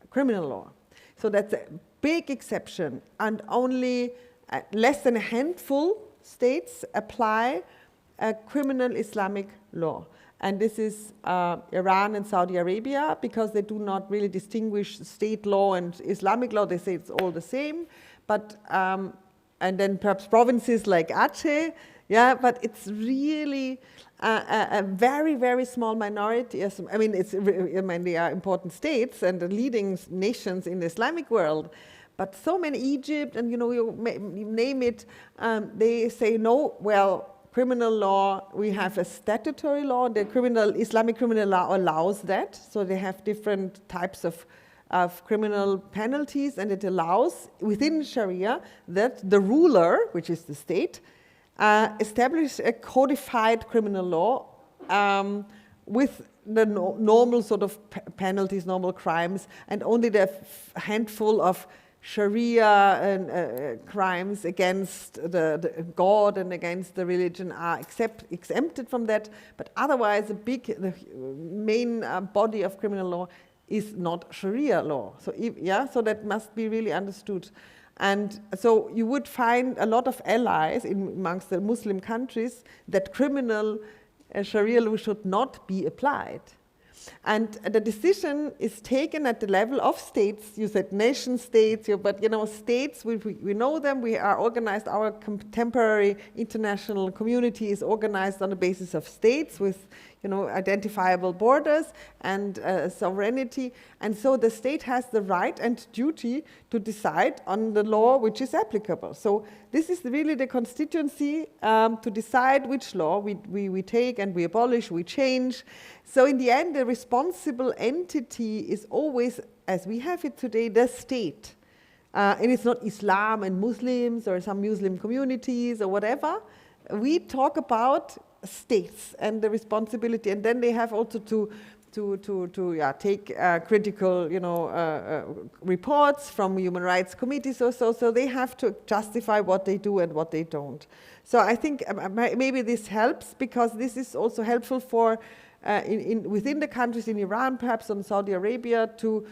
criminal law. So that's a big exception, and only less than a handful states apply a criminal Islamic law. And this is Iran and Saudi Arabia, because they do not really distinguish state law and Islamic law. They say it's all the same. But, and then perhaps provinces like Aceh, yeah, but it's really a very, very small minority. I mean, they are important states and the leading nations in the Islamic world. But so many, Egypt, and you name it, they say no, well, criminal law, we have a statutory law. The Islamic criminal law allows that. So they have different types of criminal penalties, and it allows within Sharia that the ruler, which is the state, establish a codified criminal law with the normal sort of penalties, normal crimes, and only the handful of Sharia and crimes against the God and against the religion are exempted from that. But otherwise, the main body of criminal law is not Sharia law. So so that must be really understood. And so you would find a lot of allies amongst the Muslim countries that criminal Sharia law should not be applied. And the decision is taken at the level of states. You said nation states, but states, we know them, we are organized, our contemporary international community is organized on the basis of states with identifiable borders and sovereignty. And so the state has the right and duty to decide on the law which is applicable. So this is really the constituency to decide which law we take and we abolish, we change. So in the end, the responsible entity is always, as we have it today, the state. And it's not Islam and Muslims or some Muslim communities or whatever. We talk about states and the responsibility, and then they have also to take critical reports from human rights committees or so they have to justify what they do and what they don't. So I think maybe this helps, because this is also helpful for within the countries in Iran, perhaps in Saudi Arabia, to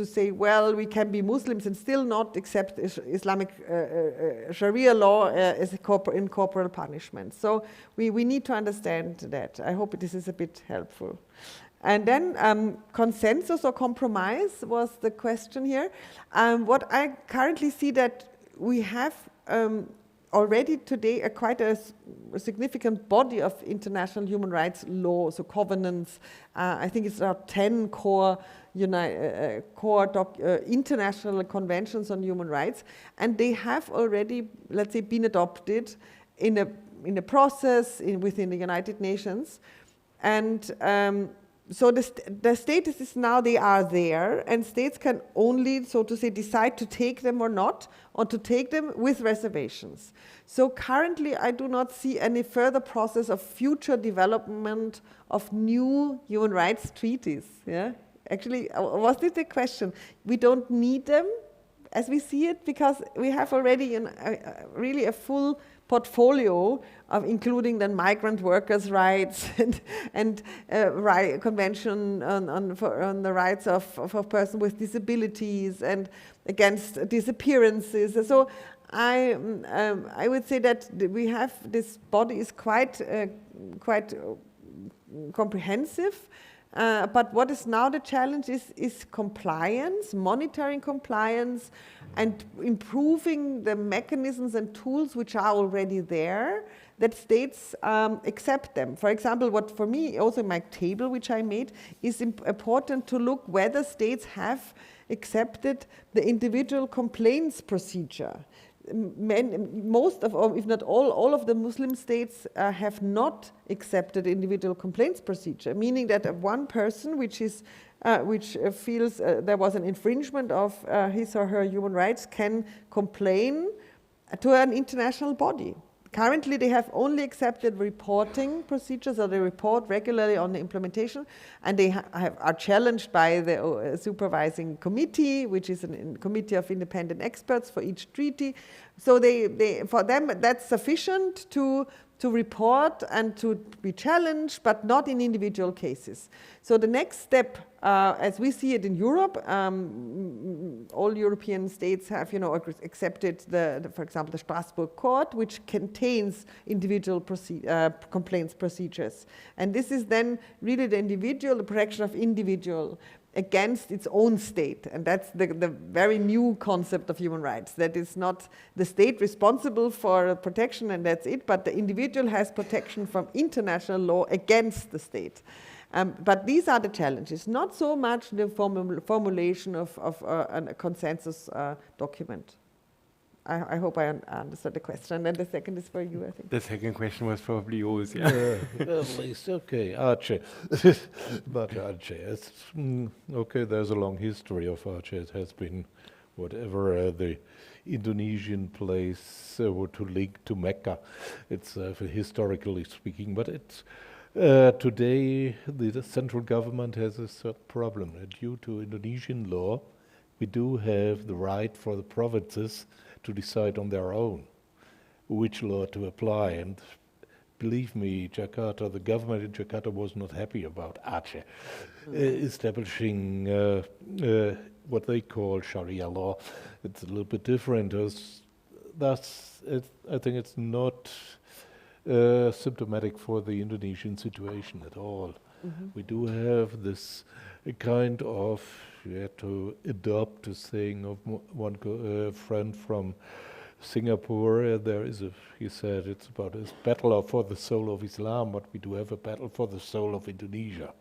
say, well, we can be Muslims and still not accept Islamic Sharia law as in corporal punishment. So we need to understand that. I hope this is a bit helpful. And then consensus or compromise was the question here. What I currently see that we have already today quite a significant body of international human rights law, so covenants. I think it's about 10 core international conventions on human rights, and they have already, let's say, been adopted in a process within the United Nations. And so the status is now they are there, and states can only, so to say, decide to take them or not, or to take them with reservations. So currently I do not see any further process of future development of new human rights treaties. Yeah? Actually, was this the question? We don't need them as we see it, because we have already really a full portfolio of including then migrant workers' rights and convention on the rights of persons with disabilities and against disappearances. So I would say that we have, this body is quite comprehensive. But what is now the challenge is compliance, monitoring compliance, and improving the mechanisms and tools which are already there, that states accept them. For example, what for me, also in my table which I made, is important to look whether states have accepted the individual complaints procedure. Most of, or if not all of the Muslim states have not accepted individual complaints procedure, meaning that one person which feels there was an infringement of his or her human rights can complain to an international body. Currently, they have only accepted reporting procedures, or they report regularly on the implementation, and they are challenged by the supervising committee, which is a committee of independent experts for each treaty. So for them, that's sufficient to report and to be challenged, but not in individual cases. So the next step, as we see it in Europe, all European states have, accepted for example, the Strasbourg Court, which contains individual complaints procedures. And this is then really the protection of individual against its own state. And that's the very new concept of human rights. That is not the state responsible for protection and that's it, but the individual has protection from international law against the state. But these are the challenges, not so much the formulation of a consensus document. I hope I understood the question. And then the second is for you, I think. The second question was probably yours, yeah. At least, okay, Aceh. But Aceh, okay, there's a long history of Aceh. It has been whatever the Indonesian place to link to Mecca. It's historically speaking, but it's today the central government has a certain problem. Due to Indonesian law, we do have the right for the provinces to decide on their own which law to apply. And believe me, Jakarta, the government in Jakarta was not happy about Aceh establishing what they call Sharia law. It's a little bit different. I think it's not symptomatic for the Indonesian situation at all. Mm-hmm. We do have this kind of, you have to adopt a saying of one friend from Singapore. He said it's about a battle for the soul of Islam, but we do have a battle for the soul of Indonesia.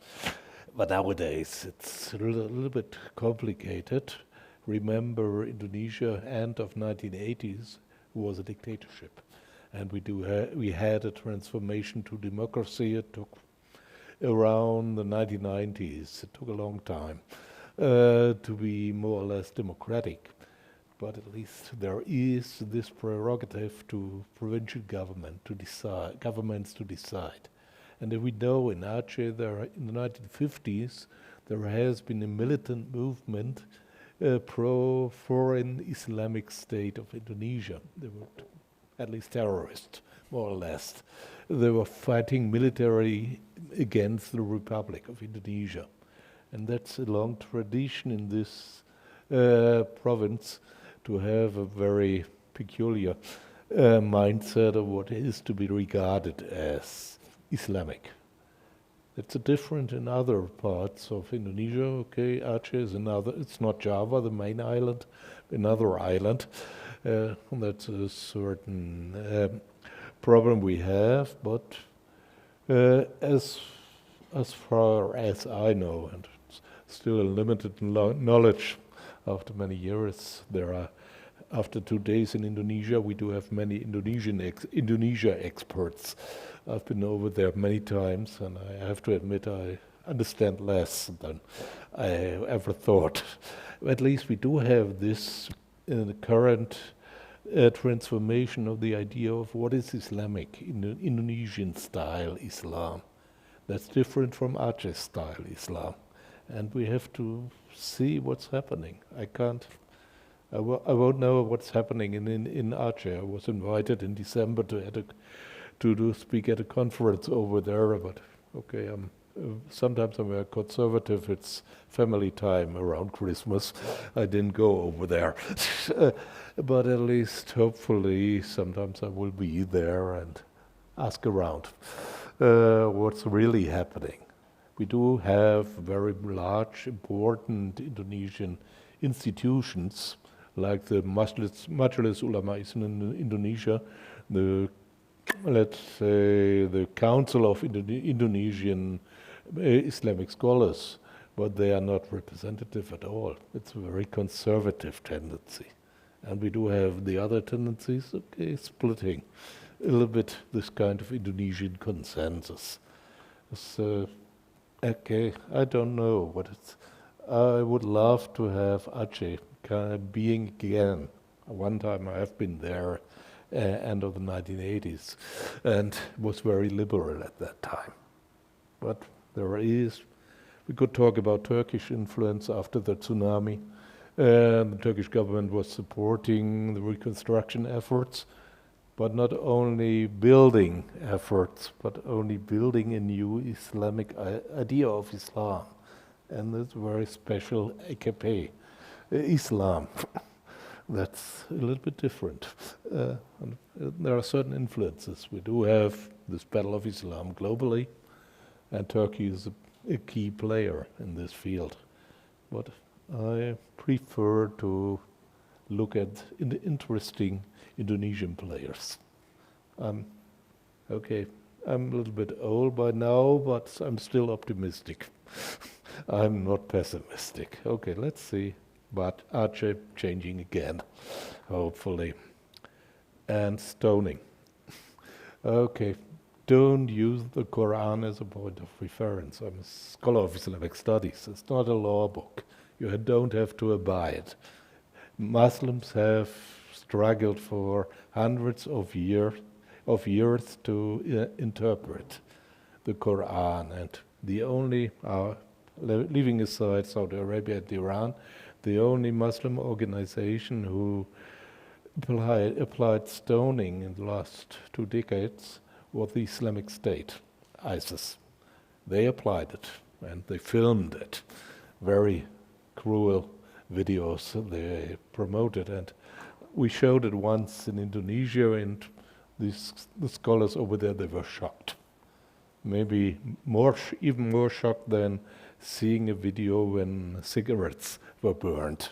But nowadays it's a little bit complicated. Remember, Indonesia, end of 1980s, was a dictatorship. And we had a transformation to democracy. It took around the 1990s. It took a long time to be more or less democratic. But at least there is this prerogative to provincial governments to decide. And we know in Aceh, in the 1950s, there has been a militant movement pro-foreign Islamic state of Indonesia. They were at least terrorists, more or less. They were fighting militarily against the Republic of Indonesia. And that's a long tradition in this province to have a very peculiar mindset of what is to be regarded as Islamic. It's different in other parts of Indonesia. Okay, Aceh is another, it's not Java, the main island, another island. That's a certain problem we have, but as far as I know, and still a limited knowledge after many years, there are after 2 days in Indonesia, we do have many Indonesia experts. I've been over there many times, and I have to admit I understand less than I ever thought. At least we do have this in the current transformation of the idea of what is Islamic, Indonesian style Islam. That's different from Aceh style Islam. And we have to see what's happening. I won't know what's happening in Aceh. I was invited in December to speak at a conference over there, but okay, sometimes I'm very conservative. It's family time around Christmas. I didn't go over there. But at least, hopefully, sometimes I will be there and ask around what's really happening. We do have very large, important Indonesian institutions, like the Majelis Ulama in Indonesia, let's say the Council of Indonesian Islamic Scholars, but they are not representative at all. It's a very conservative tendency. And we do have the other tendencies, okay, splitting a little bit this kind of Indonesian consensus. So, okay, I don't know what it's. I would love to have Aceh kind of being again. One time I have been there, end of the 1980s, and was very liberal at that time. But we could talk about Turkish influence after the tsunami. The Turkish government was supporting the reconstruction efforts, but not only building efforts, but only building a new Islamic idea of Islam. And that's very special AKP, Islam. That's a little bit different. And there are certain influences. We do have this battle of Islam globally, and Turkey is a key player in this field. But I prefer to look at the interesting Indonesian players. Okay, I'm a little bit old by now, but I'm still optimistic. I'm not pessimistic. Okay, let's see. But Aceh changing again, hopefully. And stoning. Okay, don't use the Quran as a point of reference. I'm a scholar of Islamic studies. It's not a law book. You don't have to abide. Muslims have struggled for hundreds of years to interpret the Quran, and the only, leaving aside Saudi Arabia and Iran, the only Muslim organization who applied stoning in the last 2 decades was the Islamic State, ISIS. They applied it, and they filmed it. Very cruel videos they promoted, and we showed it once in Indonesia, and the scholars over there, they were shocked. Maybe even more shocked than seeing a video when cigarettes were burned.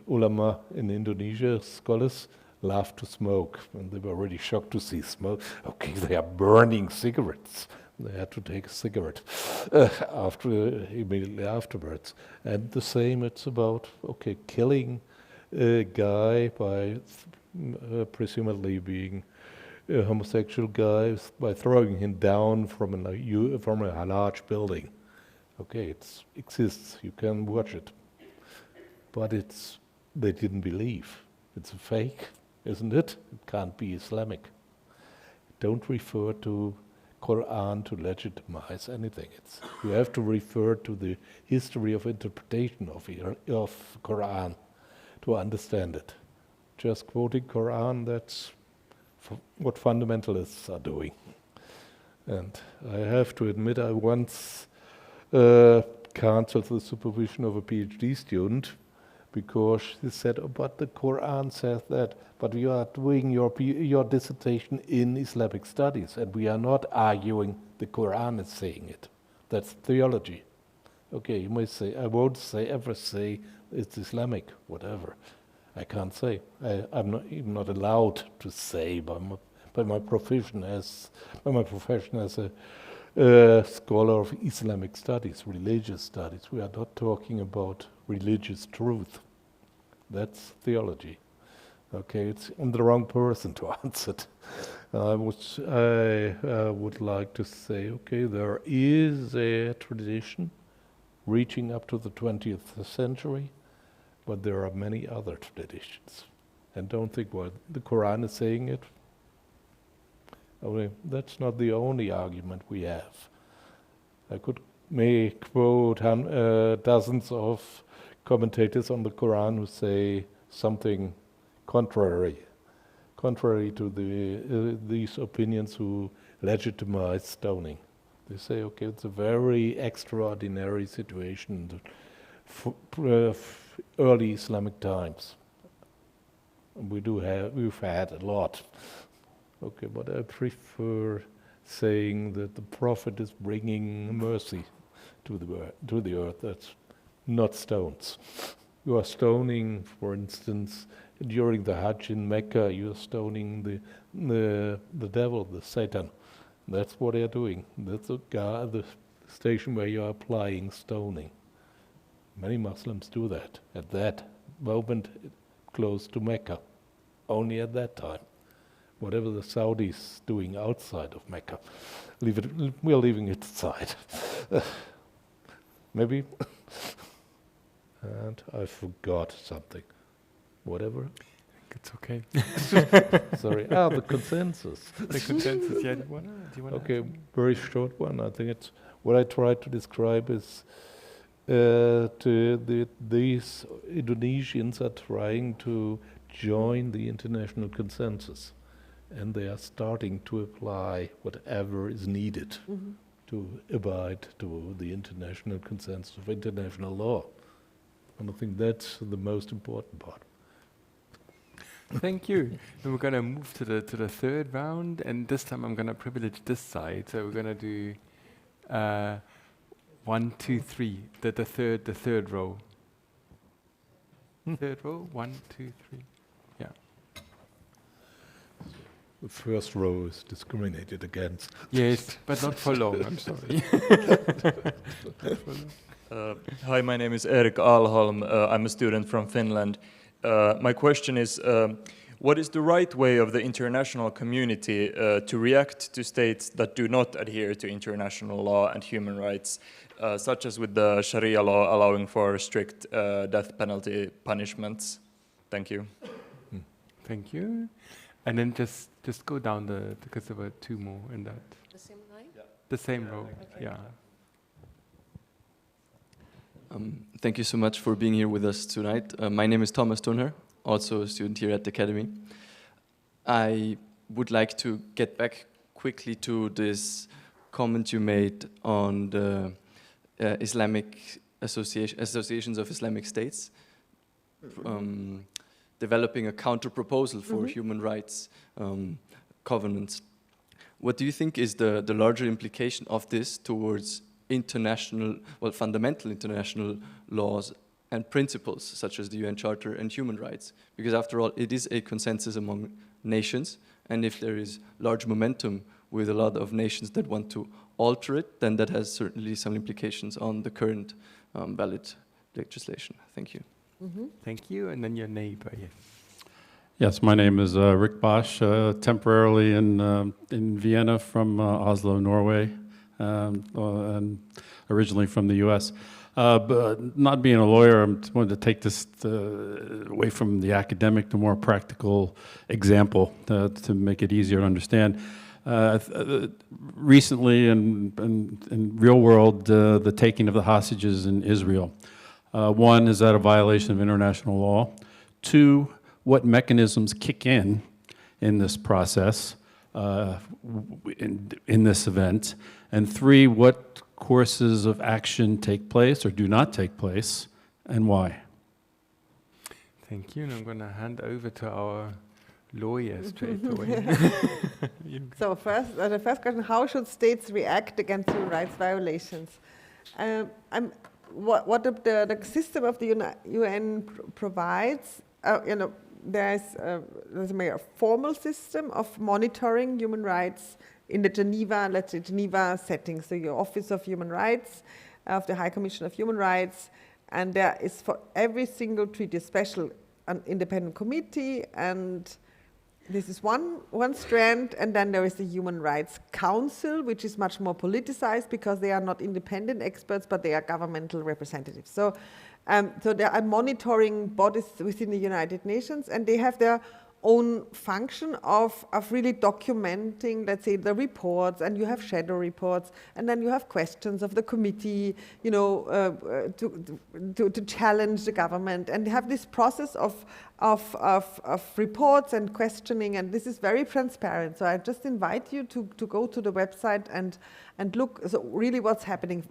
Ulama in Indonesia, scholars, love to smoke, and they were really shocked to see smoke. Okay, they are burning cigarettes. They had to take a cigarette immediately afterwards. And the same, it's about, okay, killing a guy by presumably being a homosexual guy by throwing him down from a large building. Okay, it exists, you can watch it. But they didn't believe. It's a fake, isn't it? It can't be Islamic. Don't refer to Quran to legitimize anything. You have to refer to the history of interpretation of Quran to understand it. Just quoting Quran, that's what fundamentalists are doing. And I have to admit, I once cancelled the supervision of a PhD student because he said, oh, but the Quran says that, but you are doing your dissertation in Islamic studies, and we are not arguing the Quran is saying it. That's theology. Okay, you may say, I won't ever say it's Islamic, whatever. I can't say. I'm not even not allowed to say by my profession as a scholar of Islamic studies, religious studies. We are not talking about religious truth. That's theology. Okay, it's on the wrong person to answer it. I would like to say, okay, there is a tradition reaching up to the 20th century, but there are many other traditions. And don't think what the Quran is saying it. That's not the only argument we have. I may quote dozens of commentators on the Quran who say something contrary to these opinions, who legitimize stoning. They say, okay, it's a very extraordinary situation in early Islamic times. We've had a lot. Okay, but I prefer saying that the Prophet is bringing mercy to the earth. That's not stones. You are stoning, for instance, during the Hajj in Mecca, you are stoning the devil, the Satan. That's what they are doing. That's the station where you are applying stoning. Many Muslims do that at that moment close to Mecca, only at that time. Whatever the Saudis doing outside of Mecca, we're leaving it aside. Maybe. And I forgot something. Whatever. It's okay. Sorry. The consensus. The consensus, yeah. Do you want okay, very short one. I think it's what I tried to describe is these Indonesians are trying to join the international consensus, and they are starting to apply whatever is needed to abide to the international consensus of international law. And I think that's the most important part. Thank you. Then we're going to move to the third round, and this time I'm going to privilege this side. So we're going to do 1, 2, 3. The third row. Third row. 1, 2, 3. Yeah. The first row is discriminated against. Yes, but not for long. I'm sorry. Hi, my name is Erik Alholm. I'm a student from Finland. My question is, what is the right way of the international community to react to states that do not adhere to international law and human rights, such as with the Sharia law allowing for strict death penalty punishments? Thank you. Thank you. And then just go down because there were two more in that. The same line? Yeah. The same row, okay. Yeah. Thank you so much for being here with us tonight. My name is Thomas Tunher, also a student here at the Academy. I would like to get back quickly to this comment you made on the Islamic associations of Islamic states, developing a counter-proposal for human rights covenants. What do you think is the larger implication of this towards fundamental international laws and principles such as the UN Charter and human rights? Because after all, it is a consensus among nations, and if there is large momentum with a lot of nations that want to alter it, then that has certainly some implications on the current valid legislation. Thank you. Thank you, and then your neighbor, yes. Yes, my name is Rick Bosch, temporarily in Vienna from Oslo, Norway. And originally from the U.S. But not being a lawyer, I wanted to take this away from the academic to more practical example to make it easier to understand. Recently, in real world, the taking of the hostages in Israel. One, is that a violation of international law? Two, what mechanisms kick in this process, in this event? And three, what courses of action take place or do not take place, and why? Thank you, and I'm going to hand over to our lawyer straight away. So first, the first question, how should states react against human rights violations? What the system of the UN provides, there's a formal system of monitoring human rights in the Geneva setting. So your Office of Human Rights, of the High Commission of Human Rights, and there is for every single treaty a special an independent committee, and this is one strand, and then there is the Human Rights Council, which is much more politicized because they are not independent experts, but they are governmental representatives. So there are monitoring bodies within the United Nations, and they have their own function of really documenting, let's say, the reports, and you have shadow reports, and then you have questions of the committee, you know, to challenge the government, and have this process of reports and questioning, and this is very transparent. So I just invite you to go to the website and look, so really what's happening,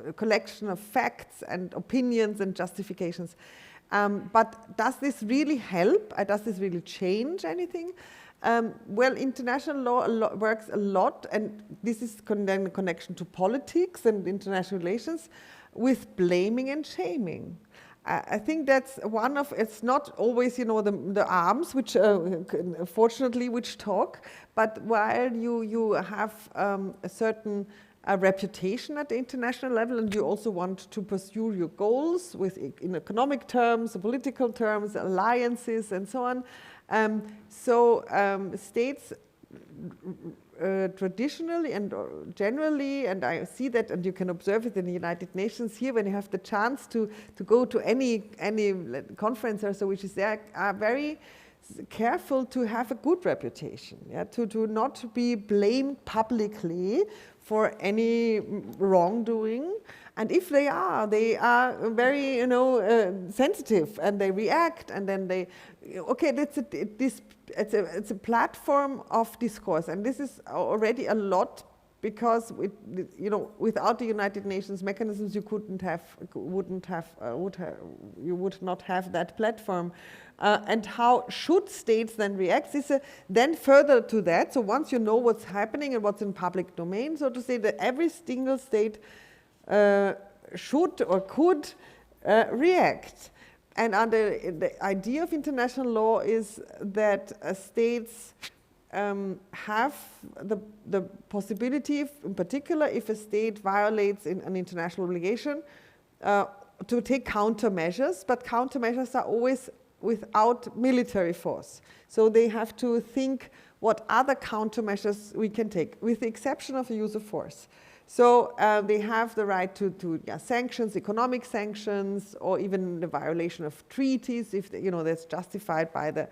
a collection of facts and opinions and justifications. But does this really help? Does this really change anything? Well, international law works a lot, and this is then a connection to politics and international relations, with blaming and shaming. I think that's one of, it's not always, you know, the arms, which fortunately, which talk, but while you have a certain reputation at the international level, and you also want to pursue your goals in economic terms, political terms, alliances, and so on. States traditionally and generally, and I see that, and you can observe it in the United Nations here, when you have the chance to go to any conference or so which is there, are very careful to have a good reputation, to not be blamed publicly for any wrongdoing. And if they are very, you know, sensitive, and they react, and then they, okay, it's a platform of discourse, and this is already a lot, because you know, without the United Nations mechanisms, you would not have that platform. And how should states then react? Then further to that, so once you know what's happening and what's in public domain, so to say, that every single state should or could react. And under the idea of international law is that states have the possibility, in particular, if a state violates an international obligation, to take countermeasures, but countermeasures are always without military force. So they have to think what other countermeasures we can take, with the exception of the use of force. So they have the right to sanctions, economic sanctions, or even the violation of treaties, if you know that's justified by the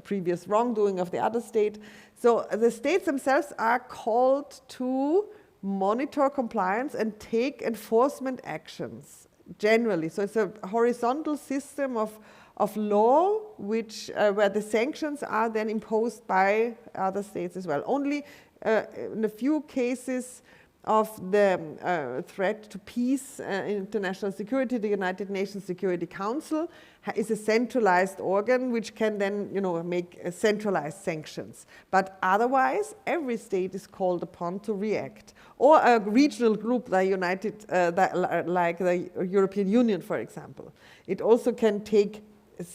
previous wrongdoing of the other state. So the states themselves are called to monitor compliance and take enforcement actions generally. So it's a horizontal system of law, which where the sanctions are then imposed by other states as well. Only in a few cases of the threat to peace, international security, the United Nations Security Council is a centralized organ which can then, you know, make centralized sanctions. But otherwise, every state is called upon to react. Or a regional group like like the European Union, for example. It also can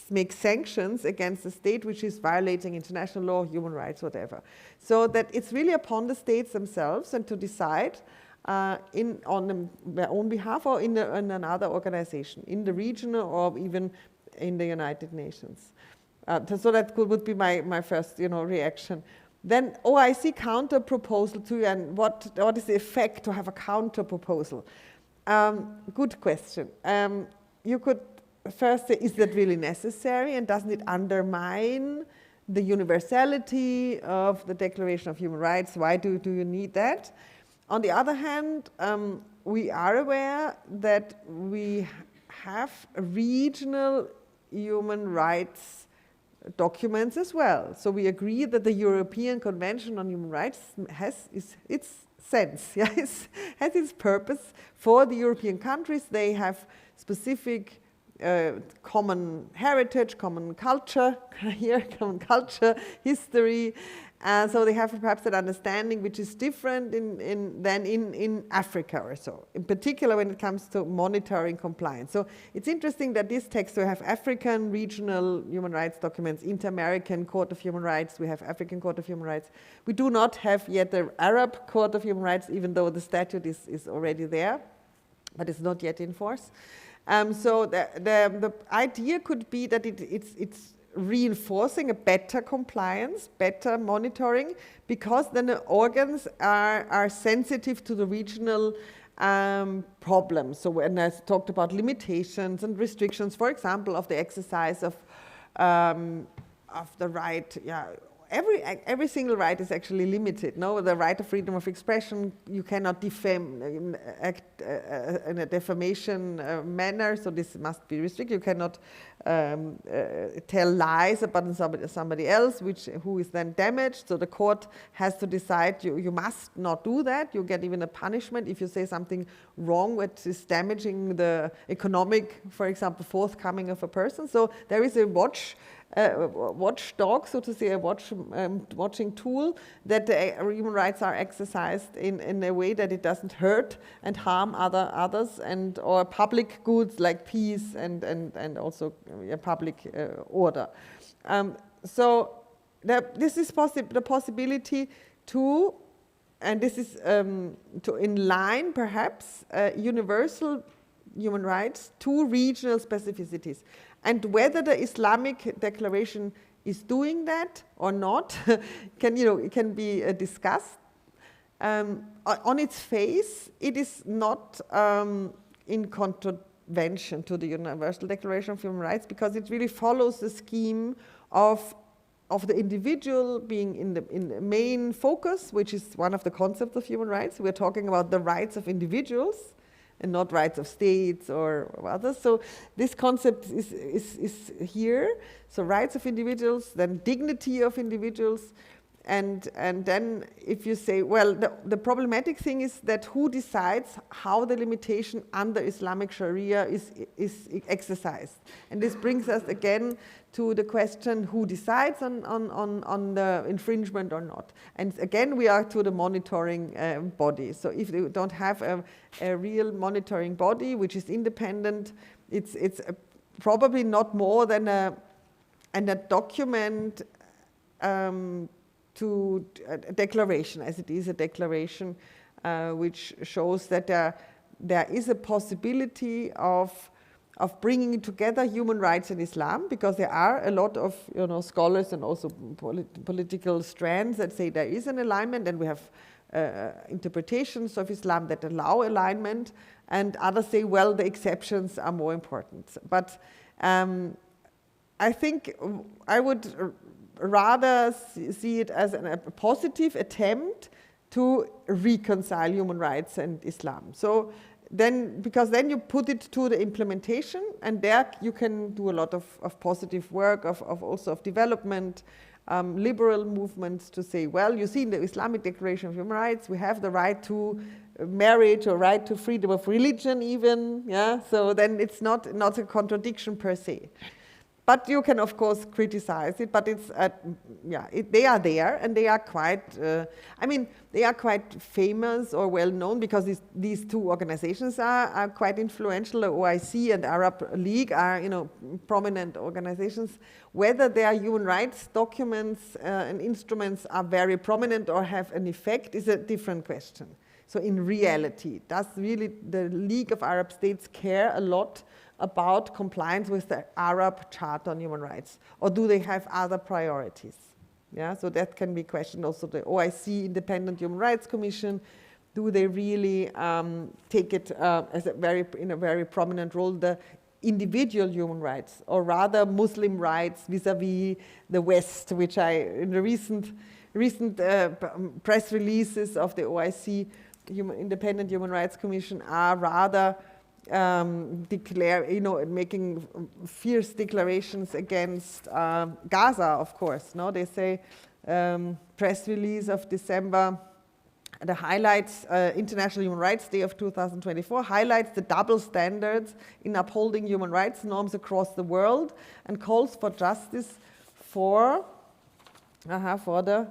make sanctions against a state which is violating international law, human rights, whatever. So that it's really upon the states themselves and to decide on their own behalf or in another organization, in the region or even in the United Nations. So that would be my first, you know, reaction. Then, I see counter proposal too, and what is the effect to have a counter proposal? Good question. You could first say, is that really necessary, and doesn't it undermine the universality of the Declaration of Human Rights? Why do you need that? On the other hand, we are aware that we have regional human rights documents as well. So we agree that the European Convention on Human Rights has its sense, has its purpose for the European countries. They have specific common heritage, common culture, history. So they have perhaps an understanding which is different than in Africa or so, in particular when it comes to monitoring compliance. So it's interesting that this text, we have African regional human rights documents, Inter-American Court of Human Rights, we have African Court of Human Rights. We do not have yet the Arab Court of Human Rights, even though the statute is already there. but it's not yet in force. So the idea could be that it's reinforcing a better compliance, better monitoring, because then the organs are sensitive to the regional problems. So when I talked about limitations and restrictions, for example, of the exercise of the right, every single right is actually limited. No, the right of freedom of expression, you cannot defame, act in a defamation manner, so this must be restricted. You cannot tell lies about somebody else, who is then damaged. So the court has to decide you must not do that. You get even a punishment if you say something wrong, which is damaging the economic, for example, forthcoming of a person. So there is a watchdog, so to say, a watching tool that the human rights are exercised in a way that it doesn't hurt and harm others, and or public goods like peace and also public order. So this is the possibility to, and this is to inline perhaps universal human rights to regional specificities. And whether the Islamic declaration is doing that or not it can be discussed. On its face, it is not in contravention to the Universal Declaration of Human Rights, because it really follows the scheme of the individual being in the main focus, which is one of the concepts of human rights. We're talking about the rights of individuals and not rights of states or others. So this concept is here. So rights of individuals, then dignity of individuals, and then if you say, well, the problematic thing is that who decides how the limitation under Islamic Sharia is exercised. And this brings us again to the question who decides on the infringement or not. And again, we are to the monitoring body. So if you don't have a real monitoring body which is independent, it's probably not more than a document to a declaration, as it is a declaration which shows that there is a possibility of bringing together human rights and Islam, because there are a lot of scholars and also political strands that say there is an alignment, and we have interpretations of Islam that allow alignment, and others say, well, the exceptions are more important. But I think I would rather see it as a positive attempt to reconcile human rights and Islam. So because then you put it to the implementation, and there you can do a lot of positive work, also of development, liberal movements to say, well, you see in the Islamic Declaration of Human Rights, we have the right to marriage or right to freedom of religion even, so then it's not a contradiction per se. But you can, of course, criticize it, but it's, they are there, and they are quite, they are quite famous or well-known, because these two organizations are quite influential. The OIC and Arab League are, prominent organizations. Whether their human rights documents and instruments are very prominent or have an effect is a different question. So in reality, does really the League of Arab States care a lot about compliance with the Arab Charter on Human Rights, or do they have other priorities? So that can be questioned. Also, the OIC, Independent Human Rights Commission, do they really take it as in a very prominent role, the individual human rights, or rather Muslim rights vis-a-vis the West, which in the recent press releases of the OIC, Independent Human Rights Commission, are rather making fierce declarations against Gaza, of course. No, they say press release of December, the highlights International Human Rights Day of 2024 highlights the double standards in upholding human rights norms across the world, and calls for justice for the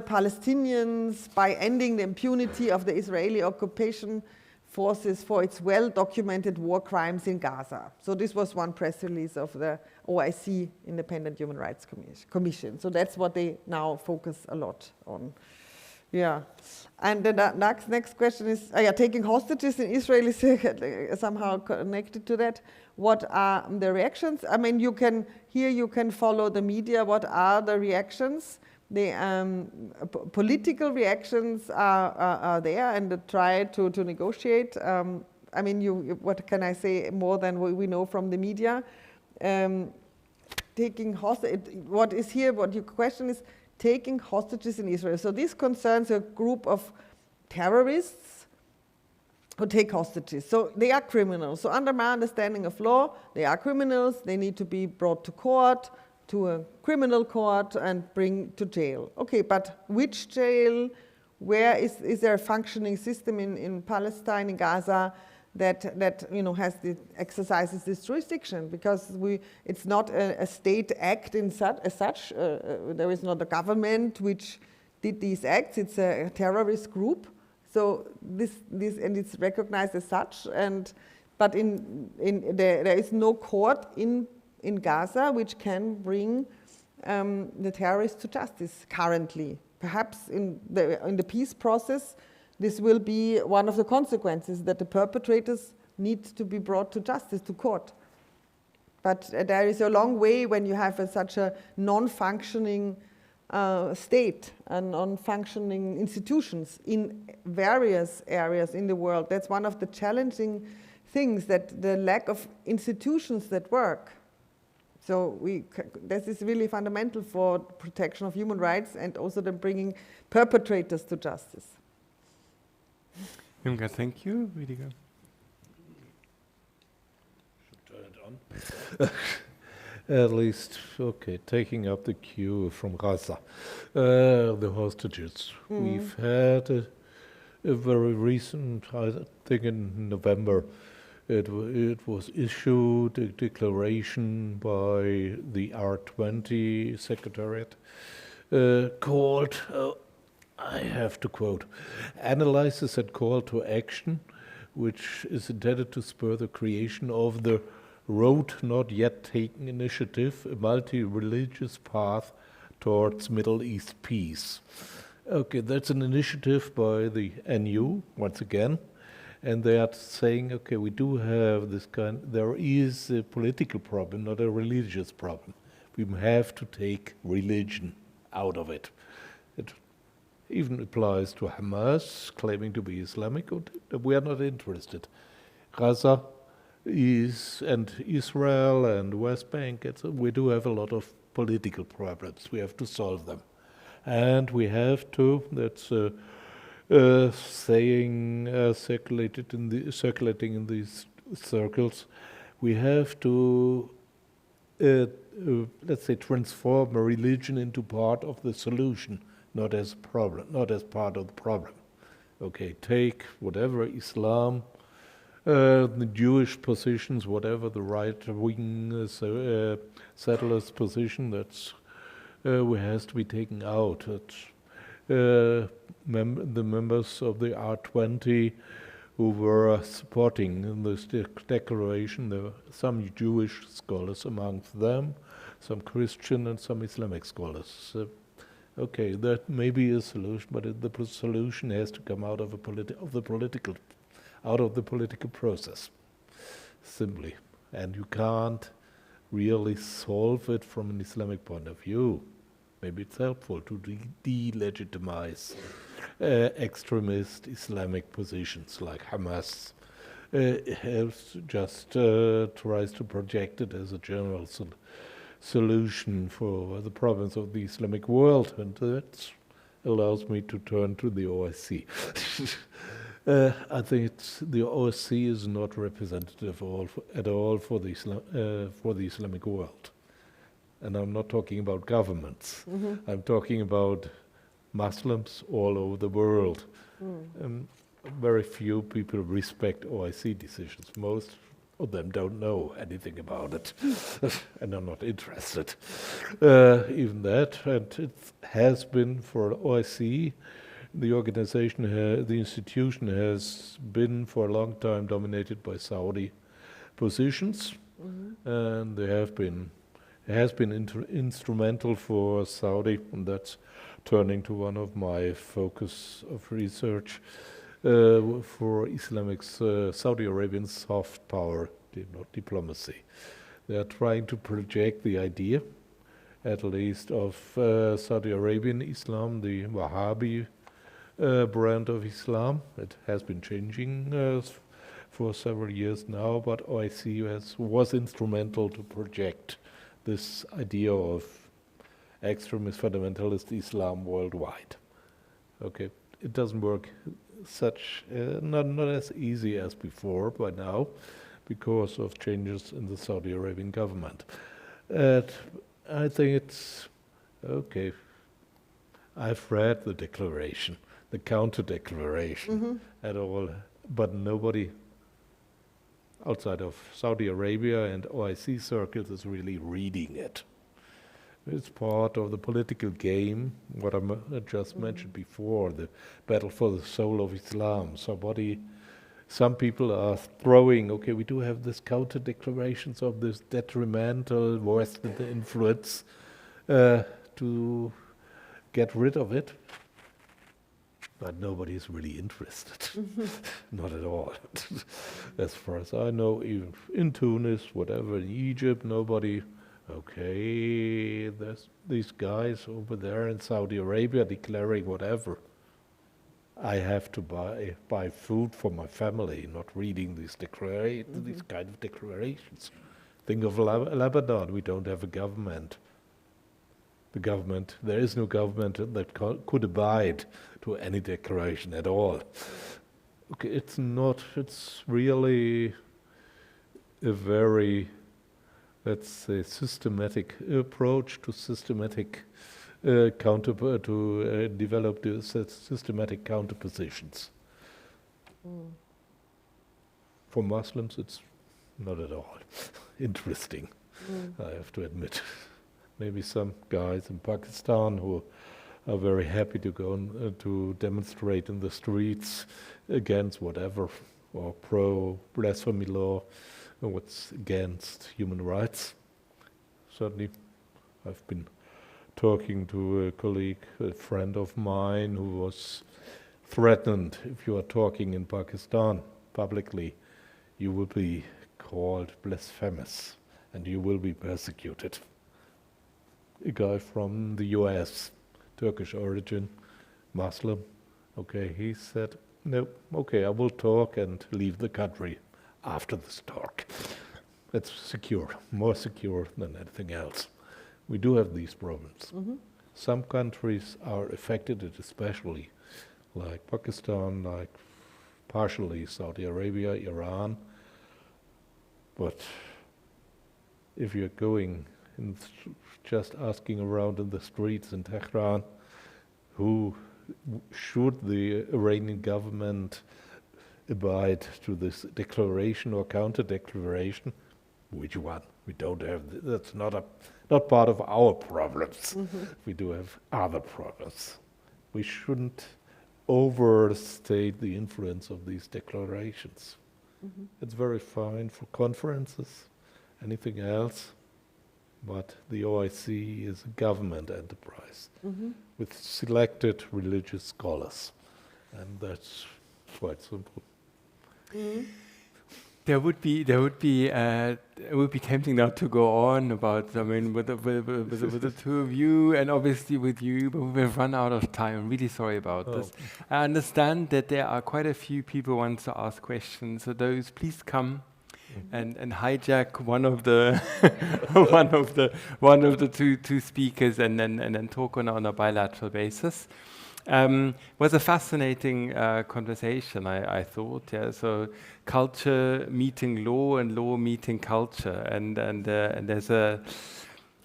Palestinians by ending the impunity of the Israeli occupation forces for its well-documented war crimes in Gaza. So this was one press release of the OIC, Independent Human Rights Commission. So that's what they now focus a lot on. Yeah. And the next question is, taking hostages in Israel is somehow connected to that. What are the reactions? I mean, you can follow the media. What are the reactions? The political reactions are there, and try to negotiate. I mean, what can I say more than what we know from the media? Taking hostage. What is here? What your question is? Taking hostages in Israel. So this concerns a group of terrorists who take hostages. So they are criminals. So under my understanding of law, they are criminals. They need to be brought to court, to a criminal court, and bring to jail. Okay, but which jail? Where is there a functioning system in Palestine, in Gaza, that exercises this jurisdiction? Because it's not a state act as such. There is not a government which did these acts. It's a terrorist group. So this and it's recognized as such. But there is no court in Gaza which can bring the terrorists to justice currently. Perhaps in the peace process, this will be one of the consequences, that the perpetrators need to be brought to justice, to court. But there is a long way when you have such a non-functioning state and non-functioning institutions in various areas in the world. That's one of the challenging things, that the lack of institutions that work. So this is really fundamental for protection of human rights, and also then bringing perpetrators to justice. Irmgard, thank you. Rüdiger. Should turn it on. At least, okay, taking up the cue from Gaza, the hostages. We've had a very recent, I think in November, it was issued a declaration by the R20 Secretariat called, I have to quote, analysis and call to action, which is intended to spur the creation of the Road Not Yet Taken initiative, a multi-religious path towards Middle East peace. Okay, that's an initiative by the NU, once again, and they are saying, okay, we do have this there is a political problem, not a religious problem. We have to take religion out of it. It even applies to Hamas, claiming to be Islamic. We are not interested. Gaza is, and Israel and West Bank, we do have a lot of political problems. We have to solve them. And we have to, that's circulating in these circles, we have to, let's say, transform a religion into part of the solution, not as problem, not as part of the problem. Okay, take whatever Islam, the Jewish positions, whatever the right-wing settlers' position, that's has to be taken out. The members of the R20 who were supporting this declaration, there were some Jewish scholars amongst them, some Christian and some Islamic scholars. Okay, that may be a solution, but the solution has to come out of the political process, simply. And you can't really solve it from an Islamic point of view. Maybe it's helpful to delegitimize extremist Islamic positions like Hamas. Helps just tries to project it as a general solution for the problems of the Islamic world, and that allows me to turn to the OSCE. I think the OSCE is not representative at all for the Islamic world. And I'm not talking about governments. I'm talking about Muslims all over the world. Very few people respect OSCE decisions. Most of them don't know anything about it and are not interested. Even that, and it has been for OSCE, the organization, the institution has been for a long time dominated by Saudi positions, and they have been, it has been instrumental for Saudi, and that's turning to one of my focus of research for Islamic Saudi Arabian soft power diplomacy. They are trying to project the idea, at least of Saudi Arabian Islam, the Wahhabi brand of Islam. It has been changing for several years now, but OIC was instrumental to project this idea of extremist fundamentalist Islam worldwide. Okay, it doesn't work not as easy as before by now because of changes in the Saudi Arabian government. I think it's okay. I've read the declaration, the counter-declaration at all, but nobody outside of Saudi Arabia and OIC circles is really reading it. It's part of the political game, what I just mentioned before, the battle for the soul of Islam. Some people are throwing, okay, we do have this counter-declarations of this detrimental Western influence to get rid of it. But nobody is really interested, not at all. As far as I know, even in Tunis, whatever, in Egypt, nobody, okay, there's these guys over there in Saudi Arabia declaring whatever. I have to buy food for my family, not reading these these kind of declarations. Think of Lebanon, we don't have a government. There is no government that could abide to any declaration at all. Okay, it's really a very, let's say, systematic approach to develop the systematic counterpositions. For Muslims, it's not at all interesting, I have to admit. Maybe some guys in Pakistan who are very happy to go to demonstrate in the streets against whatever, or pro-blasphemy law, or what's against human rights. Certainly, I've been talking to a colleague, a friend of mine, who was threatened, if you are talking in Pakistan publicly, you will be called blasphemous and you will be persecuted. A guy from the US, Turkish origin, Muslim, okay, he said, no, okay, I will talk and leave the country after this talk. It's secure, more secure than anything else. We do have these problems. Some countries are affected, especially like Pakistan, like partially Saudi Arabia, Iran. But if you're going and just asking around in the streets in Tehran, who should the Iranian government abide to this declaration or counter-declaration? Which one? We don't have, that's not part of our problems. We do have other problems. We shouldn't overstate the influence of these declarations. It's very fine for conferences, anything else, but the OIC is a government enterprise with selected religious scholars, and that's quite simple. It would be tempting now to go on about, I mean, with the two of you and obviously with you, but we've run out of time. I'm really sorry about this. I understand that there are quite a few people who want to ask questions, so those, please come and hijack one of the one of the two speakers and then talk on a bilateral basis. Was a fascinating conversation, I thought. Yeah, so culture meeting law and law meeting culture, and there's a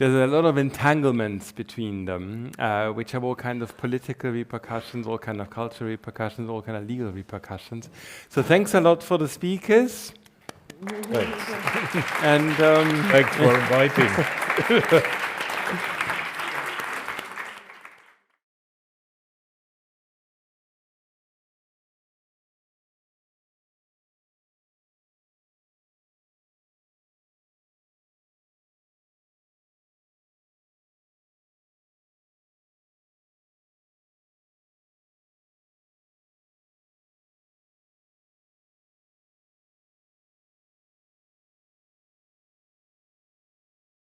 lot of entanglements between them, which have all kind of political repercussions, all kind of cultural repercussions, all kind of legal repercussions. So thanks a lot for the speakers. Thanks. And thanks for inviting.